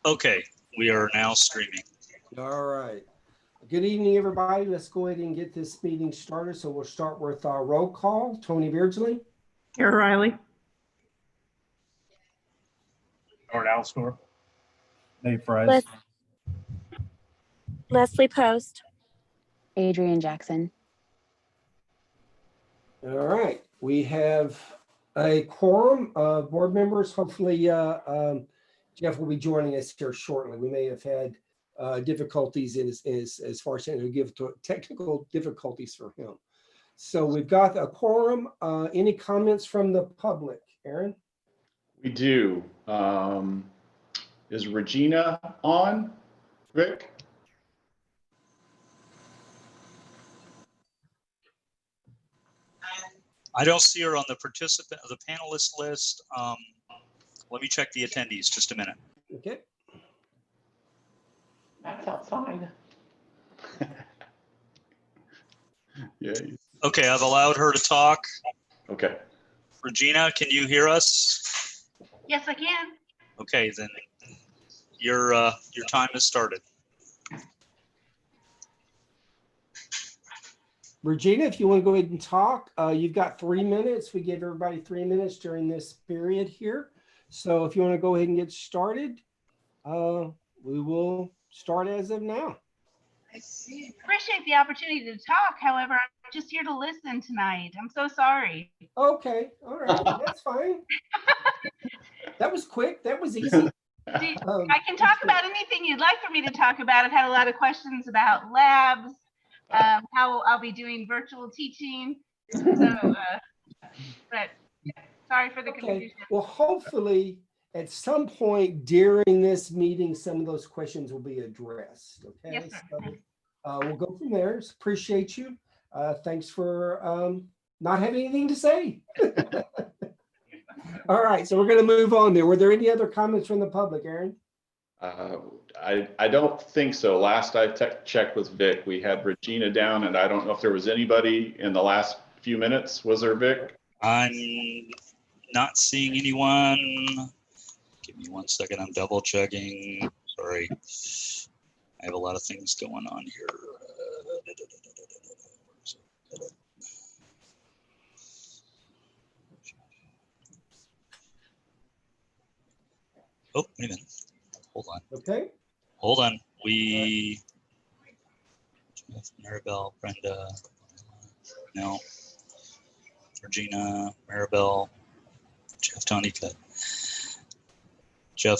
Okay, we are now streaming. All right. Good evening, everybody. Let's go ahead and get this meeting started. So we'll start with our roll call. Tony Beardsley. Here, Riley. Howard Alstor. Dave Price. Leslie Post. Adrian Jackson. All right. We have a quorum of board members. Hopefully, Jeff will be joining us here shortly. We may have had difficulties as far as technical difficulties for him. So we've got a quorum. Any comments from the public? Aaron? We do. Is Regina on, Rick? I don't see her on the panelist list. Let me check the attendees just a minute. Okay. That's outside. Yeah. Okay, I've allowed her to talk. Okay. Regina, can you hear us? Yes, I can. Okay, then your time has started. Regina, if you want to go ahead and talk, you've got 3 minutes. We give everybody 3 minutes during this period here. So if you want to go ahead and get started, we will start as of now. Appreciate the opportunity to talk. However, I'm just here to listen tonight. I'm so sorry. Okay, all right, that's fine. That was quick. That was easy. I can talk about anything you'd like for me to talk about. I've had a lot of questions about labs, how I'll be doing virtual teaching. So, but sorry for the confusion. Well, hopefully at some point during this meeting, some of those questions will be addressed. Okay. Yes, sir. So, we'll go from there. Appreciate you. Thanks for not having anything to say. All right, so we're going to move on there. Were there any other comments from the public, Aaron? I don't think so. Last I checked with Vic, we had Regina down, and I don't know if there was anybody in the last few minutes. Was there, Vic? I'm not seeing anyone. Give me 1 second. I'm double checking. Sorry. I have a lot of things going on here. Oh, wait a minute. Hold on. Okay. Hold on. Maribel, Brenda, no. Regina, Maribel, Jeff, Tony, cut. Jeff.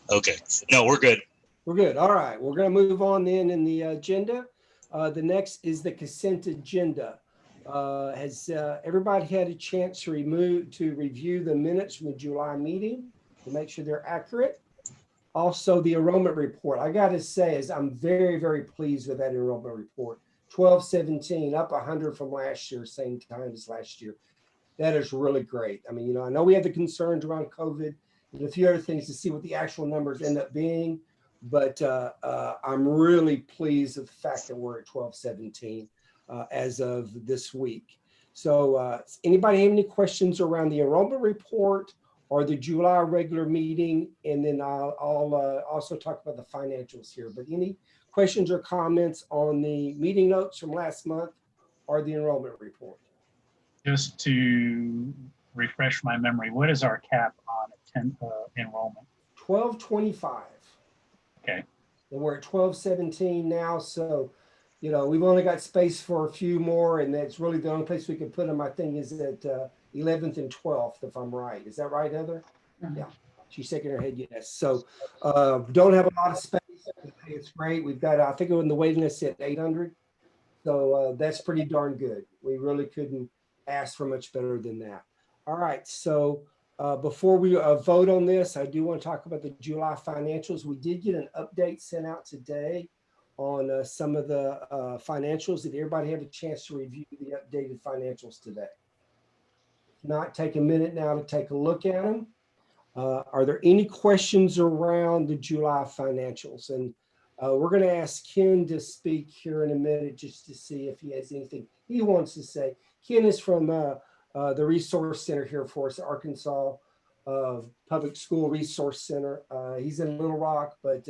Okay. No, we're good. We're good. All right. We're going to move on then in the agenda. The next is the consent agenda. Has everybody had a chance to review the minutes from the July meeting to make sure they're accurate? Also, the enrollment report. I got to say, I'm very, very pleased with that enrollment report. 1217, up 100 from last year, same time as last year. That is really great. I mean, I know we had the concerns around COVID and a few other things to see what the actual numbers end up being, but I'm really pleased with the fact that we're at 1217 as of this week. So anybody have any questions around the enrollment report or the July regular meeting? And then I'll also talk about the financials here, but any questions or comments on the meeting notes from last month or the enrollment report? Just to refresh my memory, what is our cap on enrollment? 1225. Okay. And we're at 1217 now. So, we've only got space for a few more, and that's really the only place we can put them, I think, is at 11th and 12th, if I'm right. Is that right, Heather? Mm-hmm. Yeah. She's shaking her head, yes. So don't have a lot of space. It's great. We've got, I think, in the waiting list at 800. So that's pretty darn good. We really couldn't ask for much better than that. All right. So before we vote on this, I do want to talk about the July financials. We did get an update sent out today on some of the financials. Did everybody have a chance to review the updated financials today? If not, take a minute now to take a look at them. Are there any questions around the July financials? And we're going to ask Ken to speak here in a minute just to see if he has anything he wants to say. Ken is from the Resource Center here for us, Arkansas Public School Resource Center. He's in Little Rock, but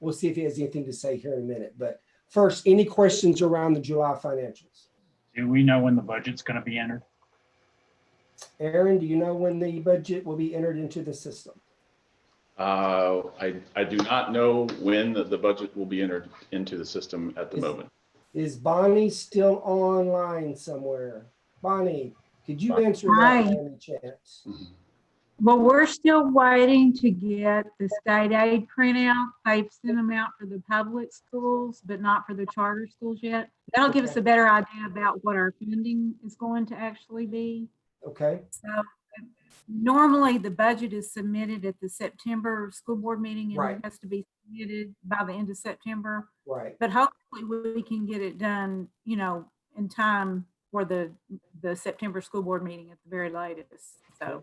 we'll see if he has anything to say here in a minute. But first, any questions around the July financials? Do we know when the budget's going to be entered? Aaron, do you know when the budget will be entered into the system? I do not know when the budget will be entered into the system at the moment. Is Bonnie still online somewhere? Bonnie, could you answer that Hi. by any chance? Well, we're still waiting to get the state aid printout. They've sent them out for the public schools, but not for the charter schools yet. That'll give us a better idea about what our funding is going to actually be. Okay, So normally the budget is submitted at the September school board meeting and Right. it has to be submitted by the end of September. right. But hopefully we can get it done, you know, in time for the September school board meeting at the very latest. So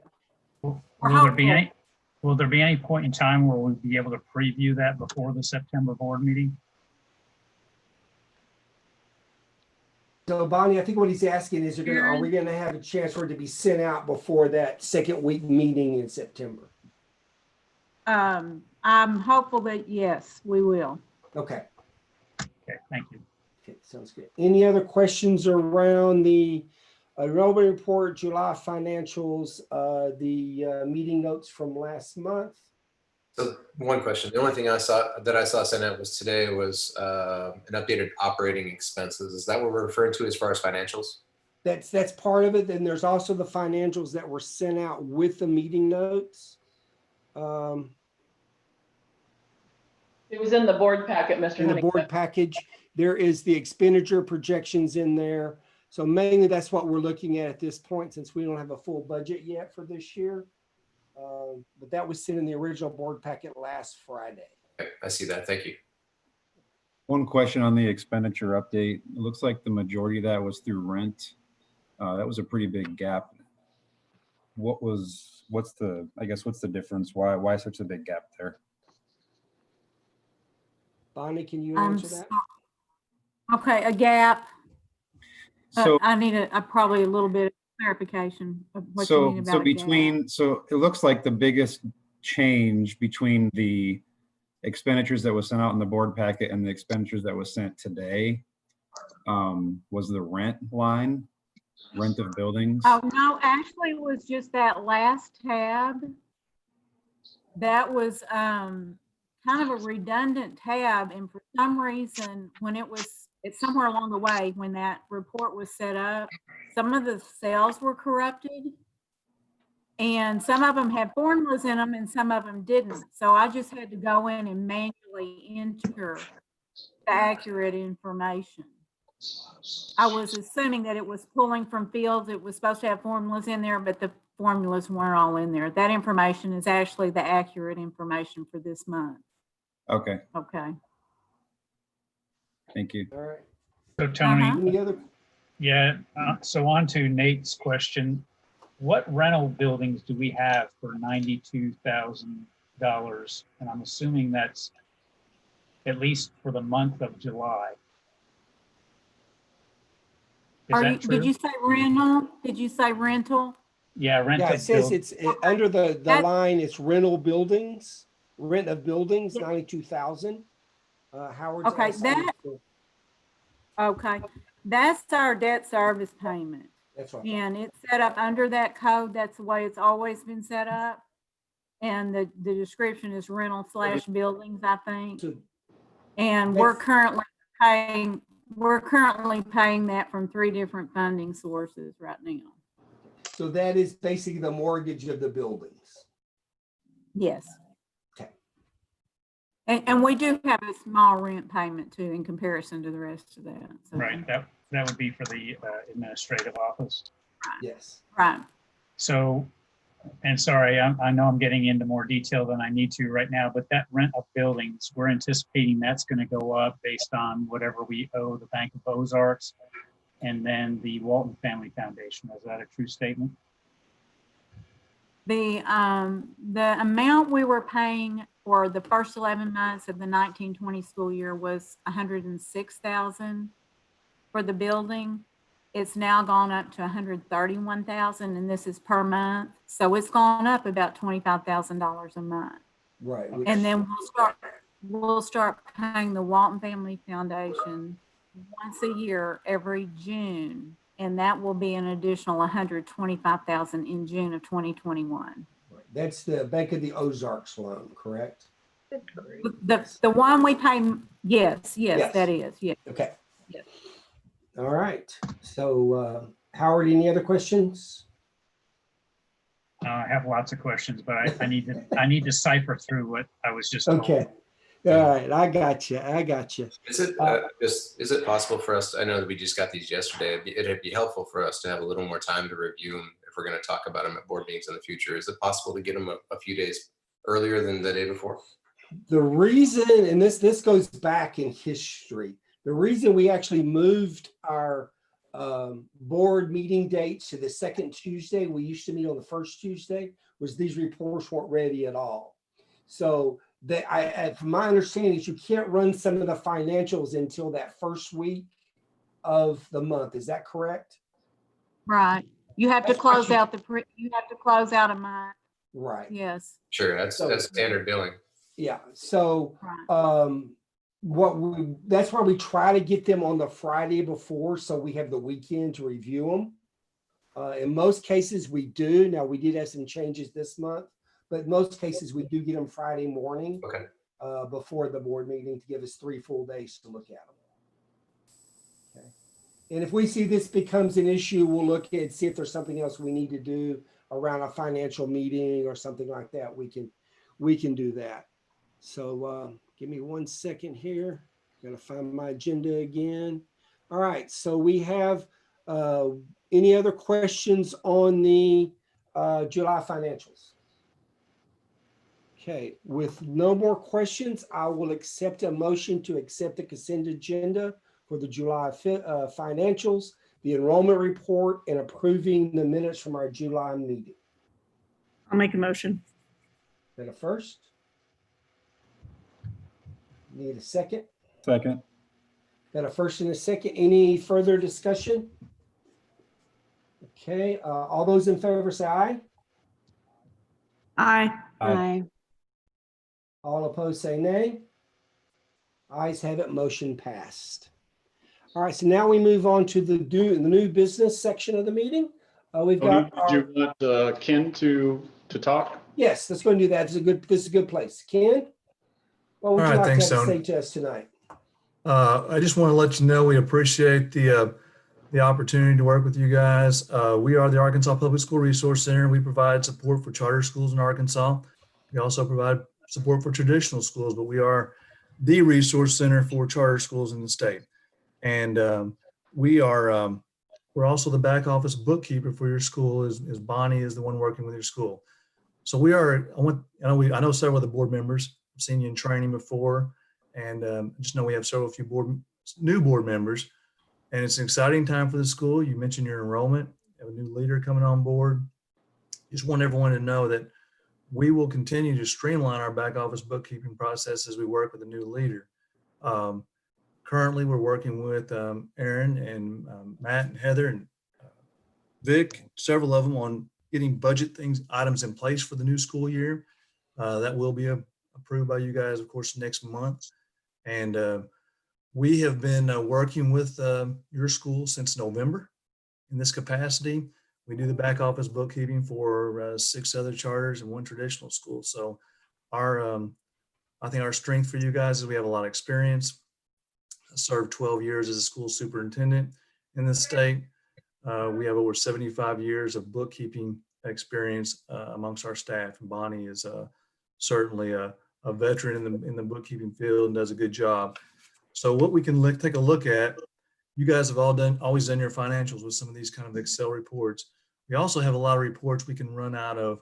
Will we're there be any point in time where we'll be able to preview that before the September board meeting? So Bonnie, I think what he's asking is, are we gonna have a chance for it to be sent out before that second week meeting in September? I'm hopeful that yes, we will. Okay, Okay, thank you. okay, sounds good. Any other questions around the enrollment report, July financials, the meeting notes from last month? So one question, the only thing I saw sent out was today was an updated operating expenses. Is that what we're referring to as far as financials? That's part of it. Then there's also the financials that were sent out with the meeting notes. It was in the board packet, Mr. In the Honeycutt. board package, there is the expenditure projections in there. So mainly that's what we're looking at this point, since we don't have a full budget yet for this year. But that was sent in the original board packet last Friday. Okay, I see that. Thank you. One question on the expenditure update. It looks like the majority of that was through rent. That was a pretty big gap. What's the difference? Why such a big gap there? Bonnie, can you answer that? Okay, a gap. So, I need probably a little bit of clarification of what you mean about a gap. So it looks like the biggest change between the expenditures that was sent out in the board packet and the expenditures that was sent today was the rent line, rent of buildings. Oh, no, actually it was just that last tab. That was kind of a redundant tab, and for some reason, when it's somewhere along the way when that report was set up, some of the cells were corrupted. And some of them had formulas in them and some of them didn't. So I just had to go in and manually enter the accurate information. I was assuming that it was pulling from fields. It was supposed to have formulas in there, but the formulas weren't all in there. That information is actually the accurate information for this month. Okay, Okay. thank you. All right. So Tony, Any other? yeah, so on to Nate's question. What rental buildings do we have for $92,000? And I'm assuming that's at least for the month of July. Is that true? Did you say rental? Did you say rental? Yeah, rent Yeah, of it says buil- it's under the line, it's rental buildings, rent of buildings, 92,000. Howard's Okay, asking for- Okay, that's our debt service payment. That's right. And it's set up under that code. That's the way it's always been set up. And the description is rental / buildings, I think. So And we're currently paying that from 3 different funding sources right now. So that is basically the mortgage of the buildings. Yes. Okay. And we do have a small rent payment too in comparison to the rest of that. So, Right, that would be for the administrative office. Yes. right. So, and sorry, I know I'm getting into more detail than I need to right now, but that rent of buildings, we're anticipating that's going to go up based on whatever we owe the Bank of Ozarks and then the Walton Family Foundation. Is that a true statement? The amount we were paying for the first 11 months of the 1920 school year was $106,000 for the building. it's now gone up to 131,000, and this is per month. So it's gone up about $25,000 a month. Right. And then we'll start paying the Walton Family Foundation once a year every June, and that will be an additional 125,000 in June of 2021. That's the Bank of the Ozarks loan, correct? The one we pay, yes, that is, yes. Okay. Yes. All right. So Howard, any other questions? I have lots of questions, but I need to cipher through what I was just told. Okay. All right. I got you. Is it is it possible for us? I know that we just got these yesterday. It'd be helpful for us to have a little more time to review them if we're going to talk about them at board meetings in the future. Is it possible to get them a few days earlier than the day before? The reason, and this goes back in history, the reason we actually moved our board meeting dates to the second Tuesday, we used to meet on the first Tuesday, was these reports weren't ready at all. So from my understanding is you can't run some of the financials until that first week of the month. Is that correct? Right. You have to That's close what out you have to close out a month. Right. Yes. Sure, that's standard billing. Yeah. So Right. that's why we try to get them on the Friday before, so we have the weekend to review them. In most cases we do. Now we did have some changes this month, but in most cases we do get them Friday morning. Okay. Before the board meeting to give us 3 full days to look at them. Okay. And if we see this becomes an issue, we'll look at see if there's something else we need to do around a financial meeting or something like that. We can do that. So give me 1 second here. Gotta find my agenda again. All right. So we have any other questions on the July financials? Okay, with no more questions, I will accept a motion to accept the consent agenda for the July financials, the enrollment report, and approving the minutes from our July meeting. I'll make a motion. Got a first? Need a second? Second. Got a first and a second. Any further discussion? Okay, all those in favor say aye. Aye. Aye. All opposed say nay. Ayes have it, motion passed. All right, so now we move on to the new business section of the meeting. We've got Did you want Ken to talk? Yes, let's go and do that. This is a good place. Ken, what would All you right, like thanks, to have to Tony. say to us tonight? I just want to let you know we appreciate the opportunity to work with you guys. We are the Arkansas Public School Resource Center. We provide support for charter schools in Arkansas. We also provide support for traditional schools, but we are the resource center for charter schools in the state. And we're also the back office bookkeeper for your school, as Bonnie is the one working with your school. So we are, I know several of the board members. I've seen you in training before, and I just know we have new board members, and it's an exciting time for the school. You mentioned your enrollment, you have a new leader coming on board. Just want everyone to know that we will continue to streamline our back office bookkeeping process as we work with a new leader. Currently, we're working with Aaron and Matt and Heather and Vic, several of them, on getting budget items in place for the new school year. That will be approved by you guys, of course, next month. And we have been working with your school since November in this capacity. We do the back office bookkeeping for 6 other charters and 1 traditional school. So I think our strength for you guys is we have a lot of experience. I served 12 years as a school superintendent in the state. We have over 75 years of bookkeeping experience amongst our staff. And Bonnie is certainly a veteran in the bookkeeping field and does a good job. So what we can take a look at, you guys have always done your financials with some of these kind of Excel reports. We also have a lot of reports we can run out of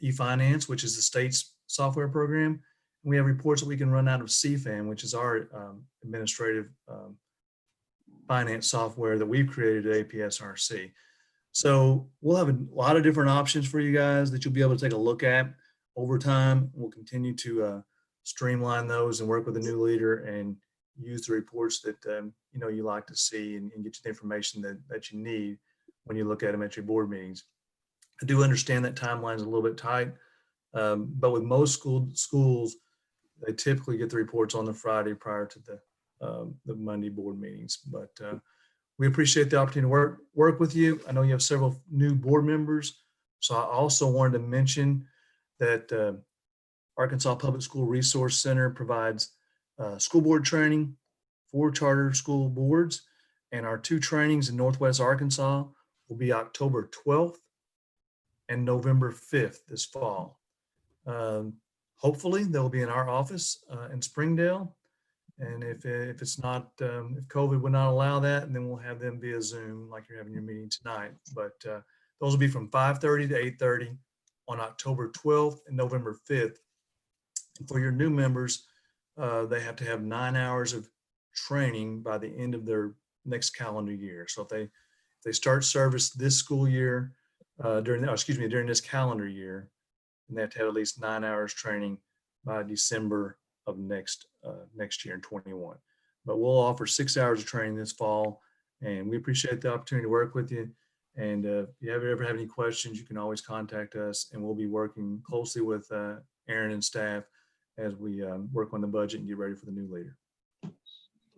eFinance, which is the state's software program. And we have reports that we can run out of CFAN, which is our administrative finance software that we've created at APSRC. So we'll have a lot of different options for you guys that you'll be able to take a look at over time. We'll continue to streamline those and work with a new leader and use the reports that, you like to see and get you the information that you need when you look at them at your board meetings. I do understand that timeline is a little bit tight, but with most schools, they typically get the reports on the Friday prior to the Monday board meetings. But we appreciate the opportunity to work with you. I know you have several new board members, so I also wanted to mention that Arkansas Public School Resource Center provides school board training for charter school boards, and our 2 trainings in Northwest Arkansas will be October 12th and November 5th this fall. Hopefully they'll be in our office in Springdale. And if it's not, if COVID would not allow that, then we'll have them via Zoom like you're having your meeting tonight. But those will be from 5:30 to 8:30 on October 12th and November 5th. And for your new members, they have to have 9 hours of training by the end of their next calendar year. So if they start service this school year, during this calendar year, and they have to have at least 9 hours training by December of next year in 21. But we'll offer 6 hours of training this fall, and we appreciate the opportunity to work with you. And if you ever have any questions, you can always contact us, and we'll be working closely with Aaron and staff as we work on the budget and get ready for the new leader.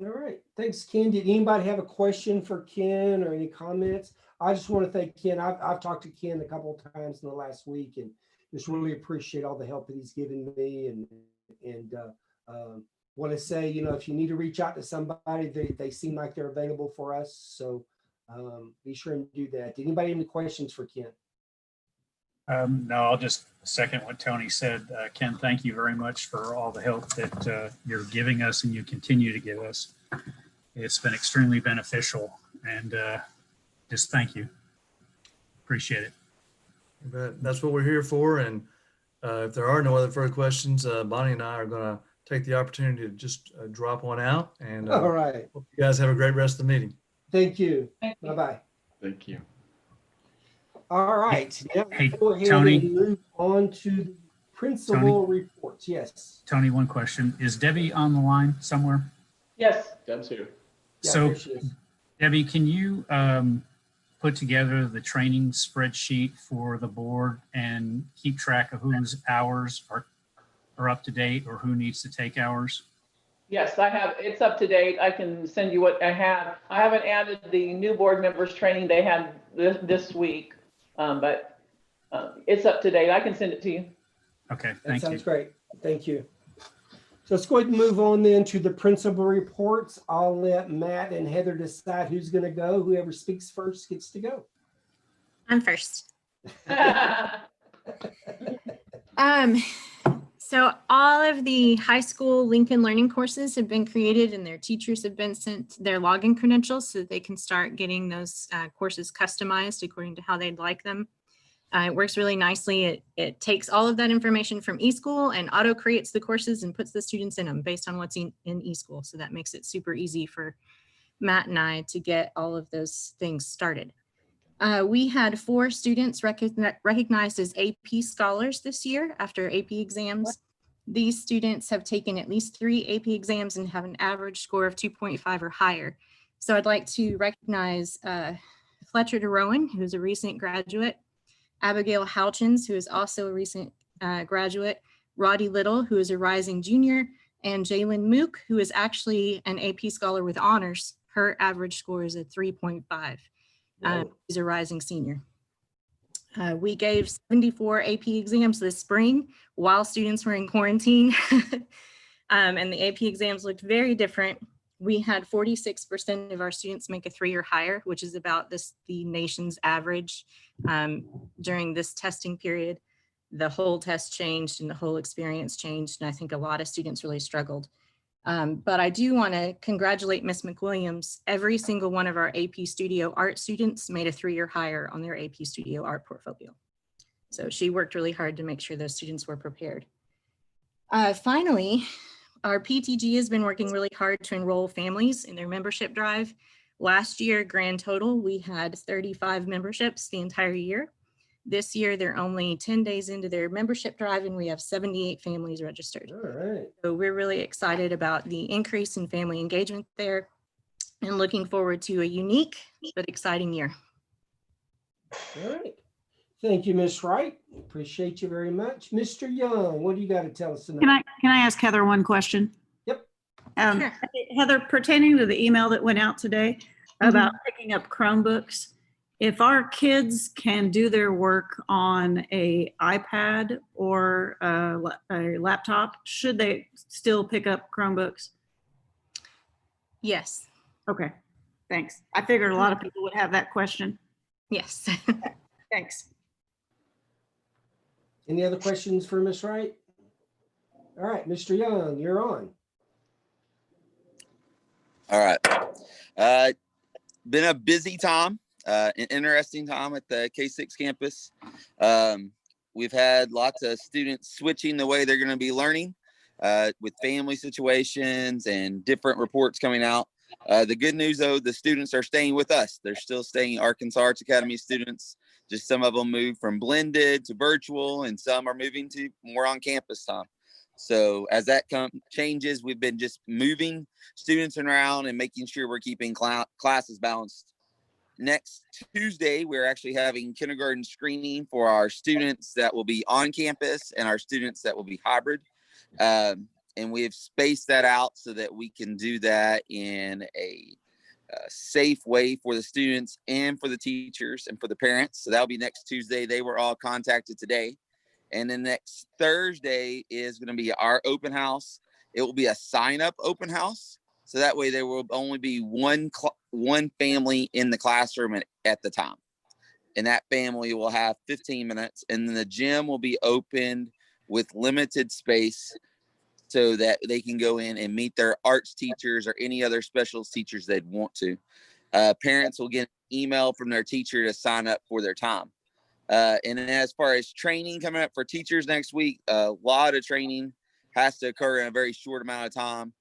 All right, thanks, Ken. Did anybody have a question for Ken or any comments? I just want to thank Ken. I've talked to Ken a couple of times in the last week, and just really appreciate all the help that he's given me, and want to say, if you need to reach out to somebody, they seem like they're available for us. So be sure and do that. Did anybody have any questions for Ken? No, I'll just second what Tony said. Ken, thank you very much for all the help that you're giving us and you continue to give us. It's been extremely beneficial, and just thank you. Appreciate it. But that's what we're here for. And if there are no other further questions, Bonnie and I are going to take the opportunity to just drop one out. And All right. hope you guys have a great rest of the meeting. Thank you. Thank you. Bye-bye. Thank you. All right. Now Hey, go ahead Tony. and move on to the principal reports. Yes. Tony, one question. Is Debbie on the line somewhere? Yes. Deb's here. Yeah, So there she is. Debbie, can you put together the training spreadsheet for the board and keep track of whose hours are up to date or who needs to take hours? Yes, I have. It's up to date. I can send you what I have. I haven't added the new board members training they had this week, but it's up to date. I can send it to you. Okay, That thank you. sounds great. Thank you. So let's go ahead and move on then to the principal reports. I'll let Matt and Heather decide who's going to go. Whoever speaks first gets to go. I'm first. So all of the high school Lincoln Learning courses have been created, and their teachers have been sent their login credentials so that they can start getting those courses customized according to how they'd like them. It works really nicely. It takes all of that information from eSchool and auto creates the courses and puts the students in them based on what's in eSchool. So that makes it super easy for Matt and I to get all of those things started. We had 4 students recognized as AP scholars this year after AP exams. These students have taken at least 3 AP exams and have an average score of 2.5 or higher. So I'd like to recognize Fletcher DeRowan, who's a recent graduate, Abigail Houchins, who is also a recent graduate, Roddy Little, who is a rising junior, and Jalen Mook, who is actually an AP scholar with honors. Her average score is a 3.5. She's a rising senior. We gave 74 AP exams this spring while students were in quarantine. And the AP exams looked very different. We had 46% of our students make a 3 or higher, which is about the nation's average. During this testing period, the whole test changed and the whole experience changed. And I think a lot of students really struggled. But I do want to congratulate Ms. McWilliams. Every single one of our AP Studio Art students made a 3 or higher on their AP Studio Art portfolio. So she worked really hard to make sure those students were prepared. Finally, our PTG has been working really hard to enroll families in their membership drive. Last year, grand total, we had 35 memberships the entire year. This year, they're only 10 days into their membership drive and we have 78 families registered. All right. So we're really excited about the increase in family engagement there and looking forward to a unique but exciting year. All right. Thank you, Ms. Wright. Appreciate you very much. Mr. Young, what do you got to tell us tonight? Can I ask Heather one question? Yep. Sure. Heather, pertaining to the email that went out today about picking up Chromebooks, if our kids can do their work on a iPad or a laptop, should they still pick up Chromebooks? Yes. Okay, thanks. I figured a lot of people would have that question. Yes. Thanks. Any other questions for Ms. Wright? All right, Mr. Young, you're on. All right. Been a busy time, an interesting time at the K6 campus. We've had lots of students switching the way they're going to be learning with family situations and different reports coming out. The good news, though, the students are staying with us. They're still staying Arkansas Arts Academy students. Just some of them moved from blended to virtual, and some are moving to more on campus time. So as that changes, we've been just moving students around and making sure we're keeping classes balanced. Next Tuesday, we're actually having kindergarten screening for our students that will be on campus and our students that will be hybrid. And we've spaced that out so that we can do that in a safe way for the students and for the teachers and for the parents. So that'll be next Tuesday. They were all contacted today. And then next Thursday is going to be our open house. It will be a sign-up open house. So that way there will only be one family in the classroom at the time. And that family will have 15 minutes. And then the gym will be opened with limited space so that they can go in and meet their arts teachers or any other special teachers they'd want to. Parents will get an email from their teacher to sign up for their time. And then as far as training coming up for teachers next week, a lot of training has to occur in a very short amount of time,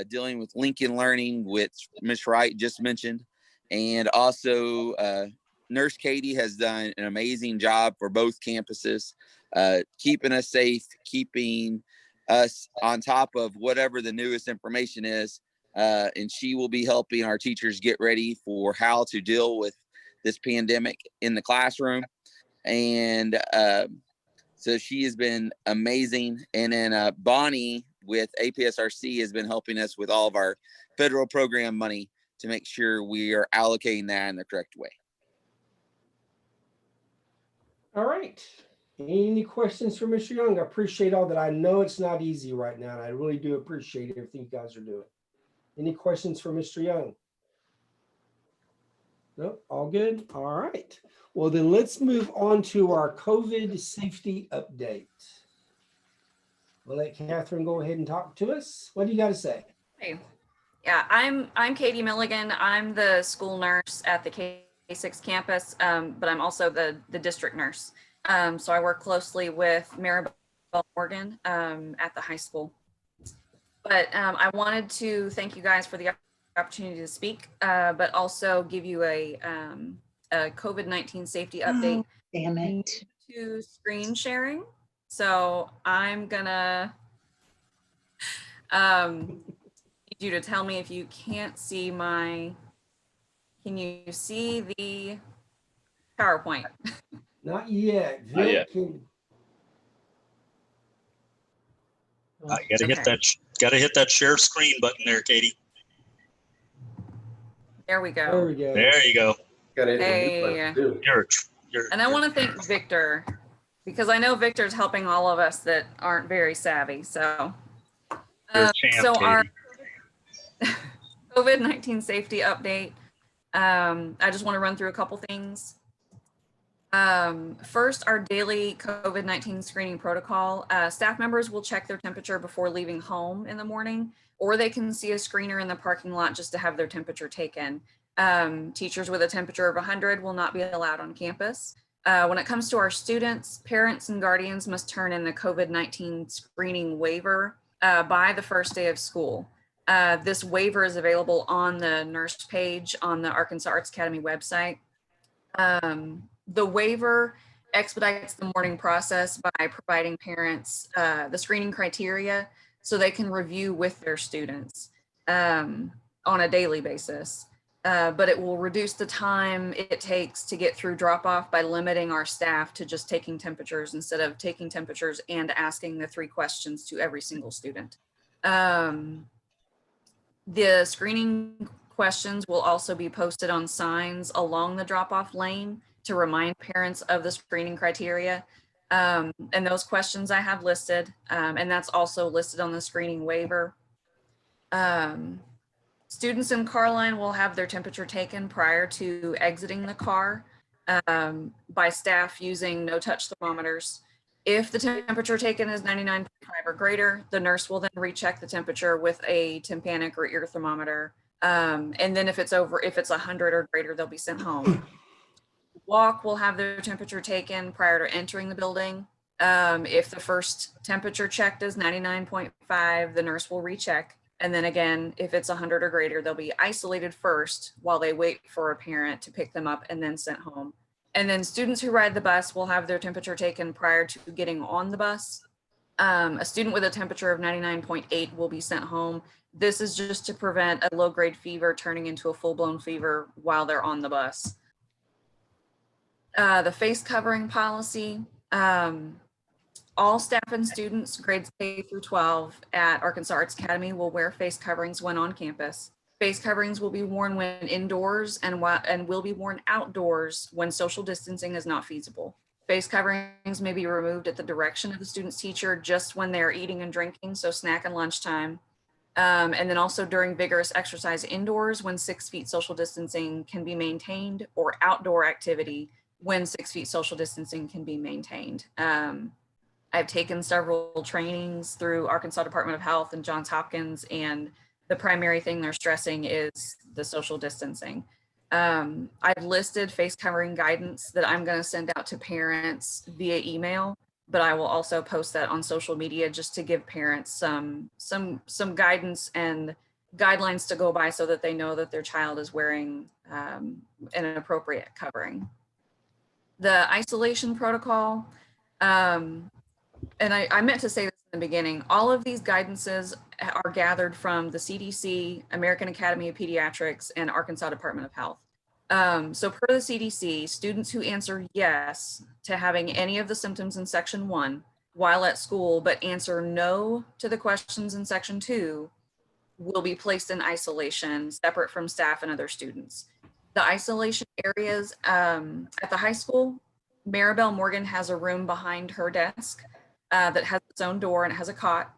dealing with Lincoln Learning, which Ms. Wright just mentioned. And also Nurse Katie has done an amazing job for both campuses, keeping us safe, keeping us on top of whatever the newest information is. And she will be helping our teachers get ready for how to deal with this pandemic in the classroom. And so she has been amazing. And then Bonnie with APSRC has been helping us with all of our federal program money to make sure we are allocating that in the correct way. All right. Any questions for Mr. Young? I appreciate all that. I know it's not easy right now, and I really do appreciate everything you guys are doing. Any questions for Mr. Young? Nope, all good. All right. Well, then let's move on to our COVID safety update. We'll let Catherine go ahead and talk to us. What do you got to say? Hey, yeah, I'm Katie Milligan. I'm the school nurse at the K6 campus, but I'm also the district nurse. So I work closely with Maribel Morgan at the high school. But I wanted to thank you guys for the opportunity to speak, but also give you a COVID-19 safety update. Oh, damn it. To screen sharing. So I'm gonna need you to tell me if you can't see can you see the PowerPoint? Not yet. Not yet. Can... You gotta hit that share screen button there, Katie. There we go. There we go. There you go. Hey. And I want to thank Victor, because I know Victor's helping all of us that aren't very savvy. So, our COVID-19 safety update. I just want to run through a couple things. First, our daily COVID-19 screening protocol. Staff members will check their temperature before leaving home in the morning, or they can see a screener in the parking lot just to have their temperature taken. Teachers with a temperature of 100 will not be allowed on campus. When it comes to our students, parents and guardians must turn in the COVID-19 screening waiver by the first day of school. This waiver is available on the nurse page on the Arkansas Arts Academy website. The waiver expedites the morning process by providing parents the screening criteria so they can review with their students on a daily basis. But it will reduce the time it takes to get through drop-off by limiting our staff to just taking temperatures instead of taking temperatures and asking the 3 questions to every single student. The screening questions will also be posted on signs along the drop-off lane to remind parents of the screening criteria. And those questions I have listed, and that's also listed on the screening waiver. Students in car line will have their temperature taken prior to exiting the car by staff using no-touch thermometers. If the temperature taken is 99.5 or greater, the nurse will then recheck the temperature with a tympanic or ear thermometer. And then if it's 100 or greater, they'll be sent home. Walk will have their temperature taken prior to entering the building. If the first temperature checked is 99.5, the nurse will recheck. And then again, if it's 100 or greater, they'll be isolated first while they wait for a parent to pick them up and then sent home. And then students who ride the bus will have their temperature taken prior to getting on the bus. A student with a temperature of 99.8 will be sent home. This is just to prevent a low-grade fever turning into a full-blown fever while they're on the bus. The face covering policy. All staff and students, grades K through 12 at Arkansas Arts Academy will wear face coverings when on campus. Face coverings will be worn when indoors and will be worn outdoors when social distancing is not feasible. Face coverings may be removed at the direction of the student's teacher just when they're eating and drinking, so snack and lunchtime. And then also during vigorous exercise indoors when 6 feet social distancing can be maintained, or outdoor activity when 6 feet social distancing can be maintained. I've taken several trainings through Arkansas Department of Health and Johns Hopkins, and the primary thing they're stressing is the social distancing. I've listed face covering guidance that I'm going to send out to parents via email, but I will also post that on social media just to give parents some guidance and guidelines to go by so that they know that their child is wearing an appropriate covering. The isolation protocol, and I meant to say this in the beginning, all of these guidances are gathered from the CDC, American Academy of Pediatrics, and Arkansas Department of Health. So per the CDC, students who answer yes to having any of the symptoms in section 1 while at school, but answer no to the questions in section 2 will be placed in isolation separate from staff and other students. The isolation areas at the high school, Maribel Morgan has a room behind her desk that has its own door and it has a cot.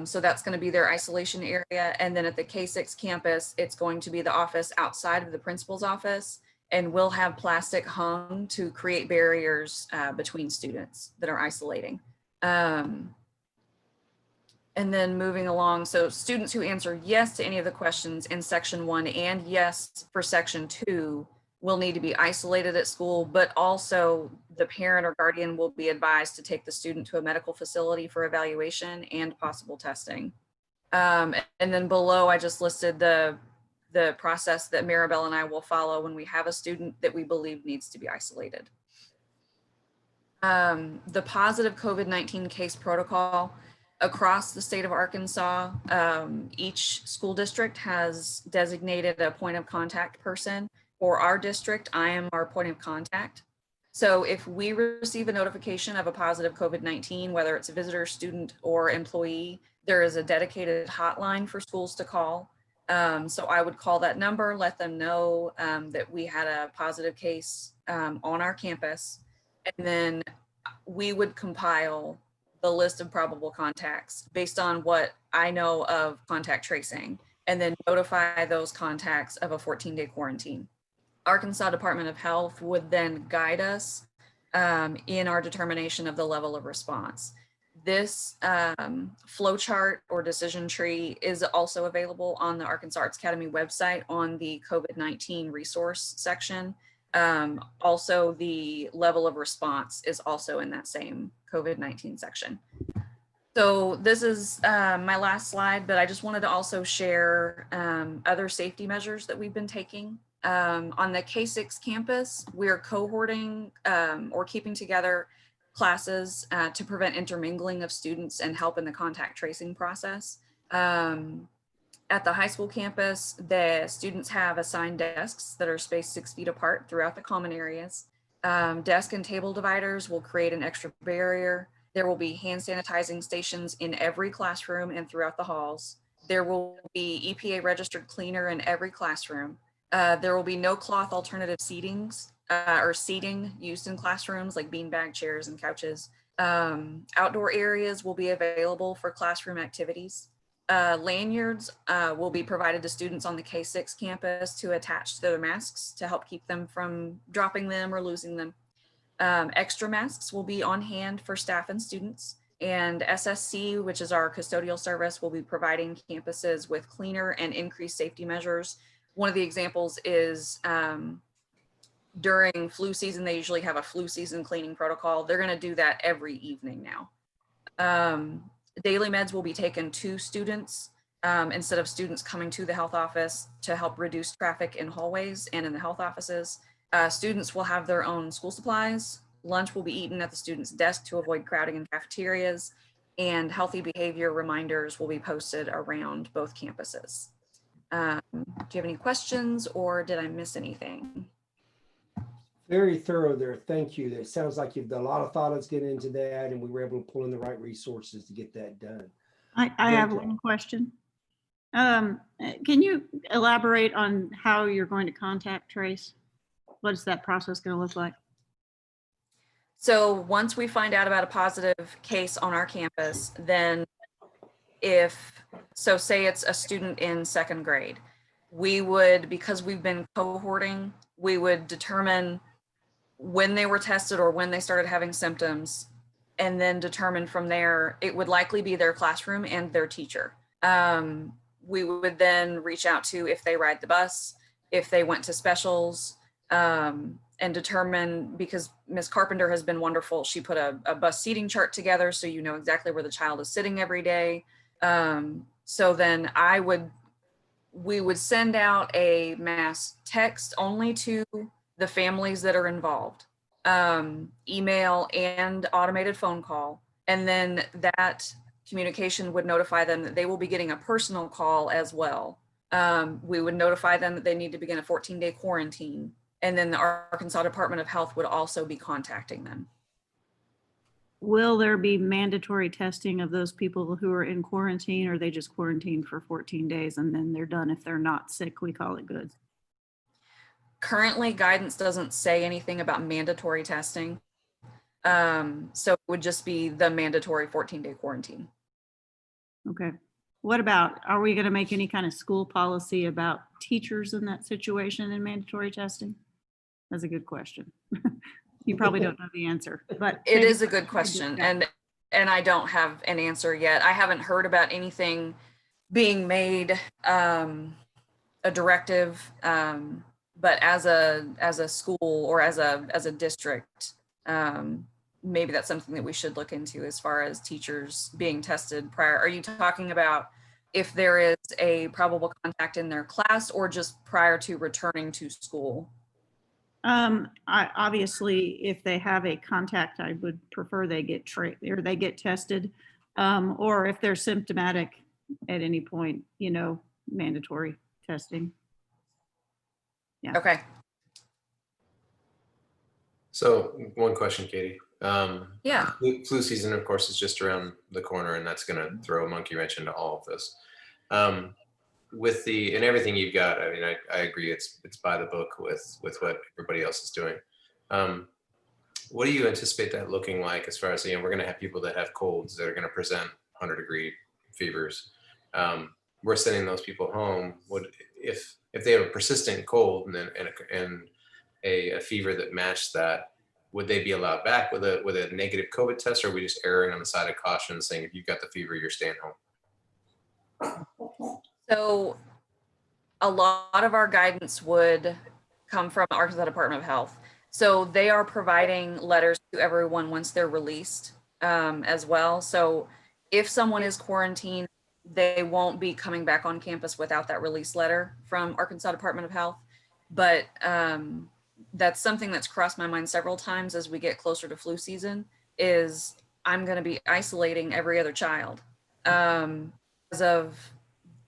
So that's going to be their isolation area. And then at the K6 campus, it's going to be the office outside of the principal's office, and we'll have plastic hung to create barriers between students that are isolating. And then moving along, so students who answer yes to any of the questions in section 1 and yes for section 2 will need to be isolated at school, but also the parent or guardian will be advised to take the student to a medical facility for evaluation and possible testing. And then below, I just listed the process that Maribel and I will follow when we have a student that we believe needs to be isolated. The positive COVID-19 case protocol across the state of Arkansas, each school district has designated a point of contact person. For our district, I am our point of contact. So if we receive a notification of a positive COVID-19, whether it's a visitor, student, or employee, there is a dedicated hotline for schools to call. So I would call that number, let them know that we had a positive case on our campus, and then we would compile the list of probable contacts based on what I know of contact tracing, and then notify those contacts of a 14-day quarantine. Arkansas Department of Health would then guide us in our determination of the level of response. This flow chart or decision tree is also available on the Arkansas Arts Academy website on the COVID-19 resource section. Also, the level of response is also in that same COVID-19 section. So this is my last slide, but I just wanted to also share other safety measures that we've been taking On the K6 campus, we're cohorting or keeping together classes to prevent intermingling of students and help in the contact tracing process. At the high school campus, the students have assigned desks that are spaced 6 feet apart throughout the common areas. Desk and table dividers will create an extra barrier. There will be hand sanitizing stations in every classroom and throughout the halls. There will be EPA registered cleaner in every classroom. There will be no cloth alternative seatings or seating used in classrooms like beanbag chairs and couches. Outdoor areas will be available for classroom activities. Lanyards will be provided to students on the K6 campus to attach to their masks to help keep them from dropping them or losing them. Extra masks will be on hand for staff and students. And SSC, which is our custodial service, will be providing campuses with cleaner and increased safety measures. One of the examples is during flu season, they usually have a flu season cleaning protocol. They're going to do that every evening now. Daily meds will be taken to students instead of students coming to the health office to help reduce traffic in hallways and in the health offices. Students will have their own school supplies. Lunch will be eaten at the student's desk to avoid crowding in cafeterias, and healthy behavior reminders will be posted around both campuses. Do you have any questions, or did I miss anything? Very thorough there. Thank you. It sounds like you've done a lot of thought let's get into that, and we were able to pull in the right resources to get that done. I have one question. Can you elaborate on how you're going to contact trace? What is that process going to look like? So once we find out about a positive case on our campus, then say it's a student in 2nd grade, we would, because we've been cohorting, we would determine when they were tested or when they started having symptoms, and then determine from there, it would likely be their classroom and their teacher. We would then reach out to if they ride the bus, if they went to specials, and determine, because Ms. Carpenter has been wonderful. She put a bus seating chart together so you know exactly where the child is sitting every day. So then we would send out a mass text only to the families that are involved, email and automated phone call. And then that communication would notify them that they will be getting a personal call as well. We would notify them that they need to begin a 14-day quarantine. And then the Arkansas Department of Health would also be contacting them. Will there be mandatory testing of those people who are in quarantine, or are they just quarantined for 14 days and then they're done? If they're not sick, we call it good. Currently, guidance doesn't say anything about mandatory testing. So it would just be the mandatory 14-day quarantine. Okay. What about, are we going to make any kind of school policy about teachers in that situation and mandatory testing? That's a good question. You probably don't know the answer, but it is a good question. And I don't have an answer yet. I haven't heard about anything being made a directive, but as a school or as a district, maybe that's something that we should look into as far as teachers being tested prior. Are you talking about if there is a probable contact in their class or just prior to returning to school? Obviously, if they have a contact, I would prefer they get tested, or if they're symptomatic at any point, mandatory testing. Yeah. Okay. So one question, Katie. Yeah. Flu season, of course, is just around the corner, and that's going to throw a monkey wrench into all of this. With and everything you've got, I mean, I agree. It's by the book with what everybody else is doing. What do you anticipate that looking like as far as, we're going to have people that have colds that are going to present 100-degree fevers. We're sending those people home. If they have a persistent cold and a fever that matched that, would they be allowed back with a negative COVID test, or are we just erring on the side of caution saying if you've got the fever, you're staying home? So a lot of our guidance would come from Arkansas Department of Health. So they are providing letters to everyone once they're released as well. So if someone is quarantined, they won't be coming back on campus without that release letter from Arkansas Department of Health. But that's something that's crossed my mind several times as we get closer to flu season, is I'm going to be isolating every other child because of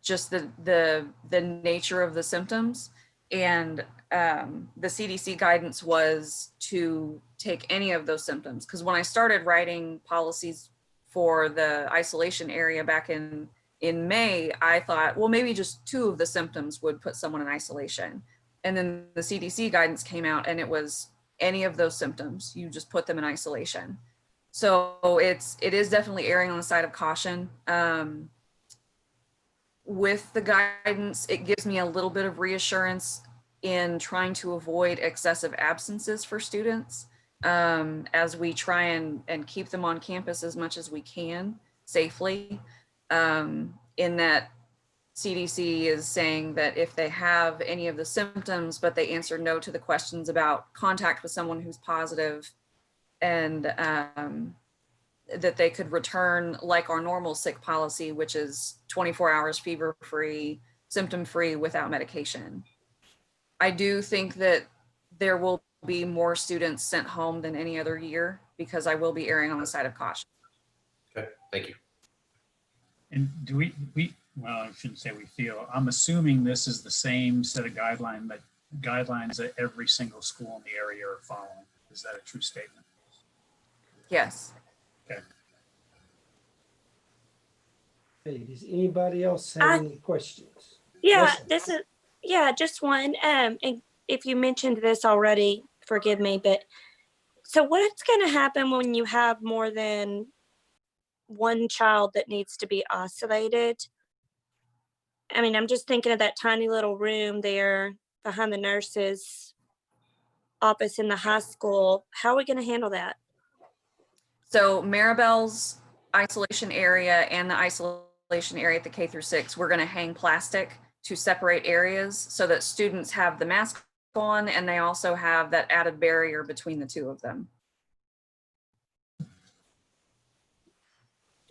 just the nature of the symptoms. And the CDC guidance was to take any of those symptoms. Because when I started writing policies for the isolation area back in May, I thought, well, maybe just 2 of the symptoms would put someone in isolation. And then the CDC guidance came out and it was any of those symptoms, you just put them in isolation. So it is definitely erring on the side of caution. With the guidance, it gives me a little bit of reassurance in trying to avoid excessive absences for students as we try and keep them on campus as much as we can safely. In that CDC is saying that if they have any of the symptoms, but they answer no to the questions about contact with someone who's positive, and that they could return like our normal sick policy, which is 24 hours fever-free, symptom-free, without medication. I do think that there will be more students sent home than any other year because I will be erring on the side of caution. Okay, thank you. And do we well, I shouldn't say we feel, I'm assuming this is the same set of guidelines that every single school in the area are following. Is that a true statement? Yes. Okay. Hey, does anybody else have any questions? Yeah, Listen. just one. And if you mentioned this already, forgive me, but so what's going to happen when you have more than one child that needs to be isolated? I mean, I'm just thinking of that tiny little room there behind the nurse's office in the high school. How are we going to handle that? So Maribel's isolation area and the isolation area at the K through 6, we're going to hang plastic to separate areas so that students have the mask on and they also have that added barrier between the 2 of them.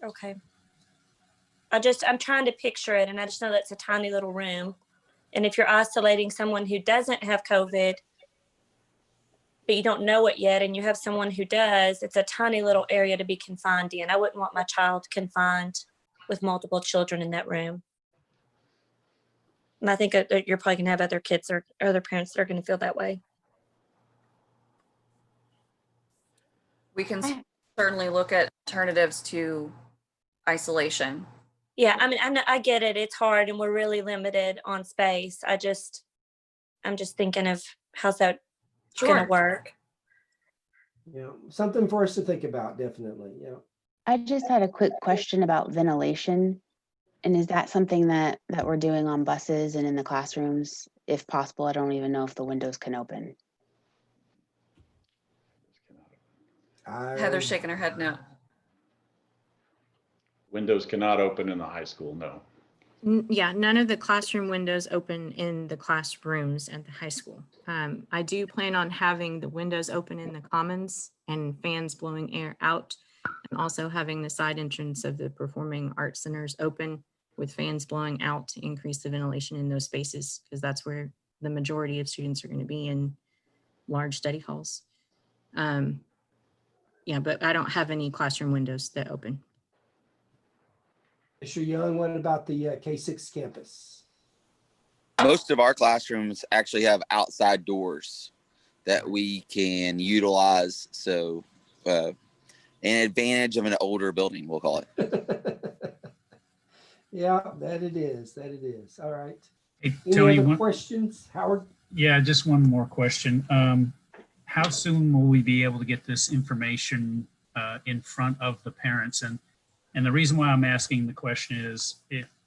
Okay. I'm trying to picture it, and I just know that's a tiny little room. And if you're isolating someone who doesn't have COVID, but you don't know it yet, and you have someone who does, it's a tiny little area to be confined in. I wouldn't want my child confined with multiple children in that room. And I think you're probably gonna have other kids or other parents that are gonna feel that way. We can certainly look at alternatives to isolation. Yeah, I mean, I get it. It's hard and we're really limited on space. I'm just thinking of how's that gonna work. Yeah, something for us to think about, definitely. Yeah. I just had a quick question about ventilation. And is that something that we're doing on buses and in the classrooms? If possible, I don't even know if the windows can open. Heather's shaking her head no. Windows cannot open in the high school, no. Yeah, none of the classroom windows open in the classrooms at the high school. I do plan on having the windows open in the commons and fans blowing air out, and also having the side entrance of the performing arts centers open with fans blowing out to increase the ventilation in those spaces, because that's where the majority of students are going to be in large study halls. Yeah, but I don't have any classroom windows that open. Mr. Young, what about the K6 campus? Most of our classrooms actually have outside doors that we can utilize. So an advantage of an older building, we'll call it. Yeah, that it is. All right. Hey, Any Tony, other questions, Howard? Yeah, just one more question. How soon will we be able to get this information in front of the parents? And the reason why I'm asking the question is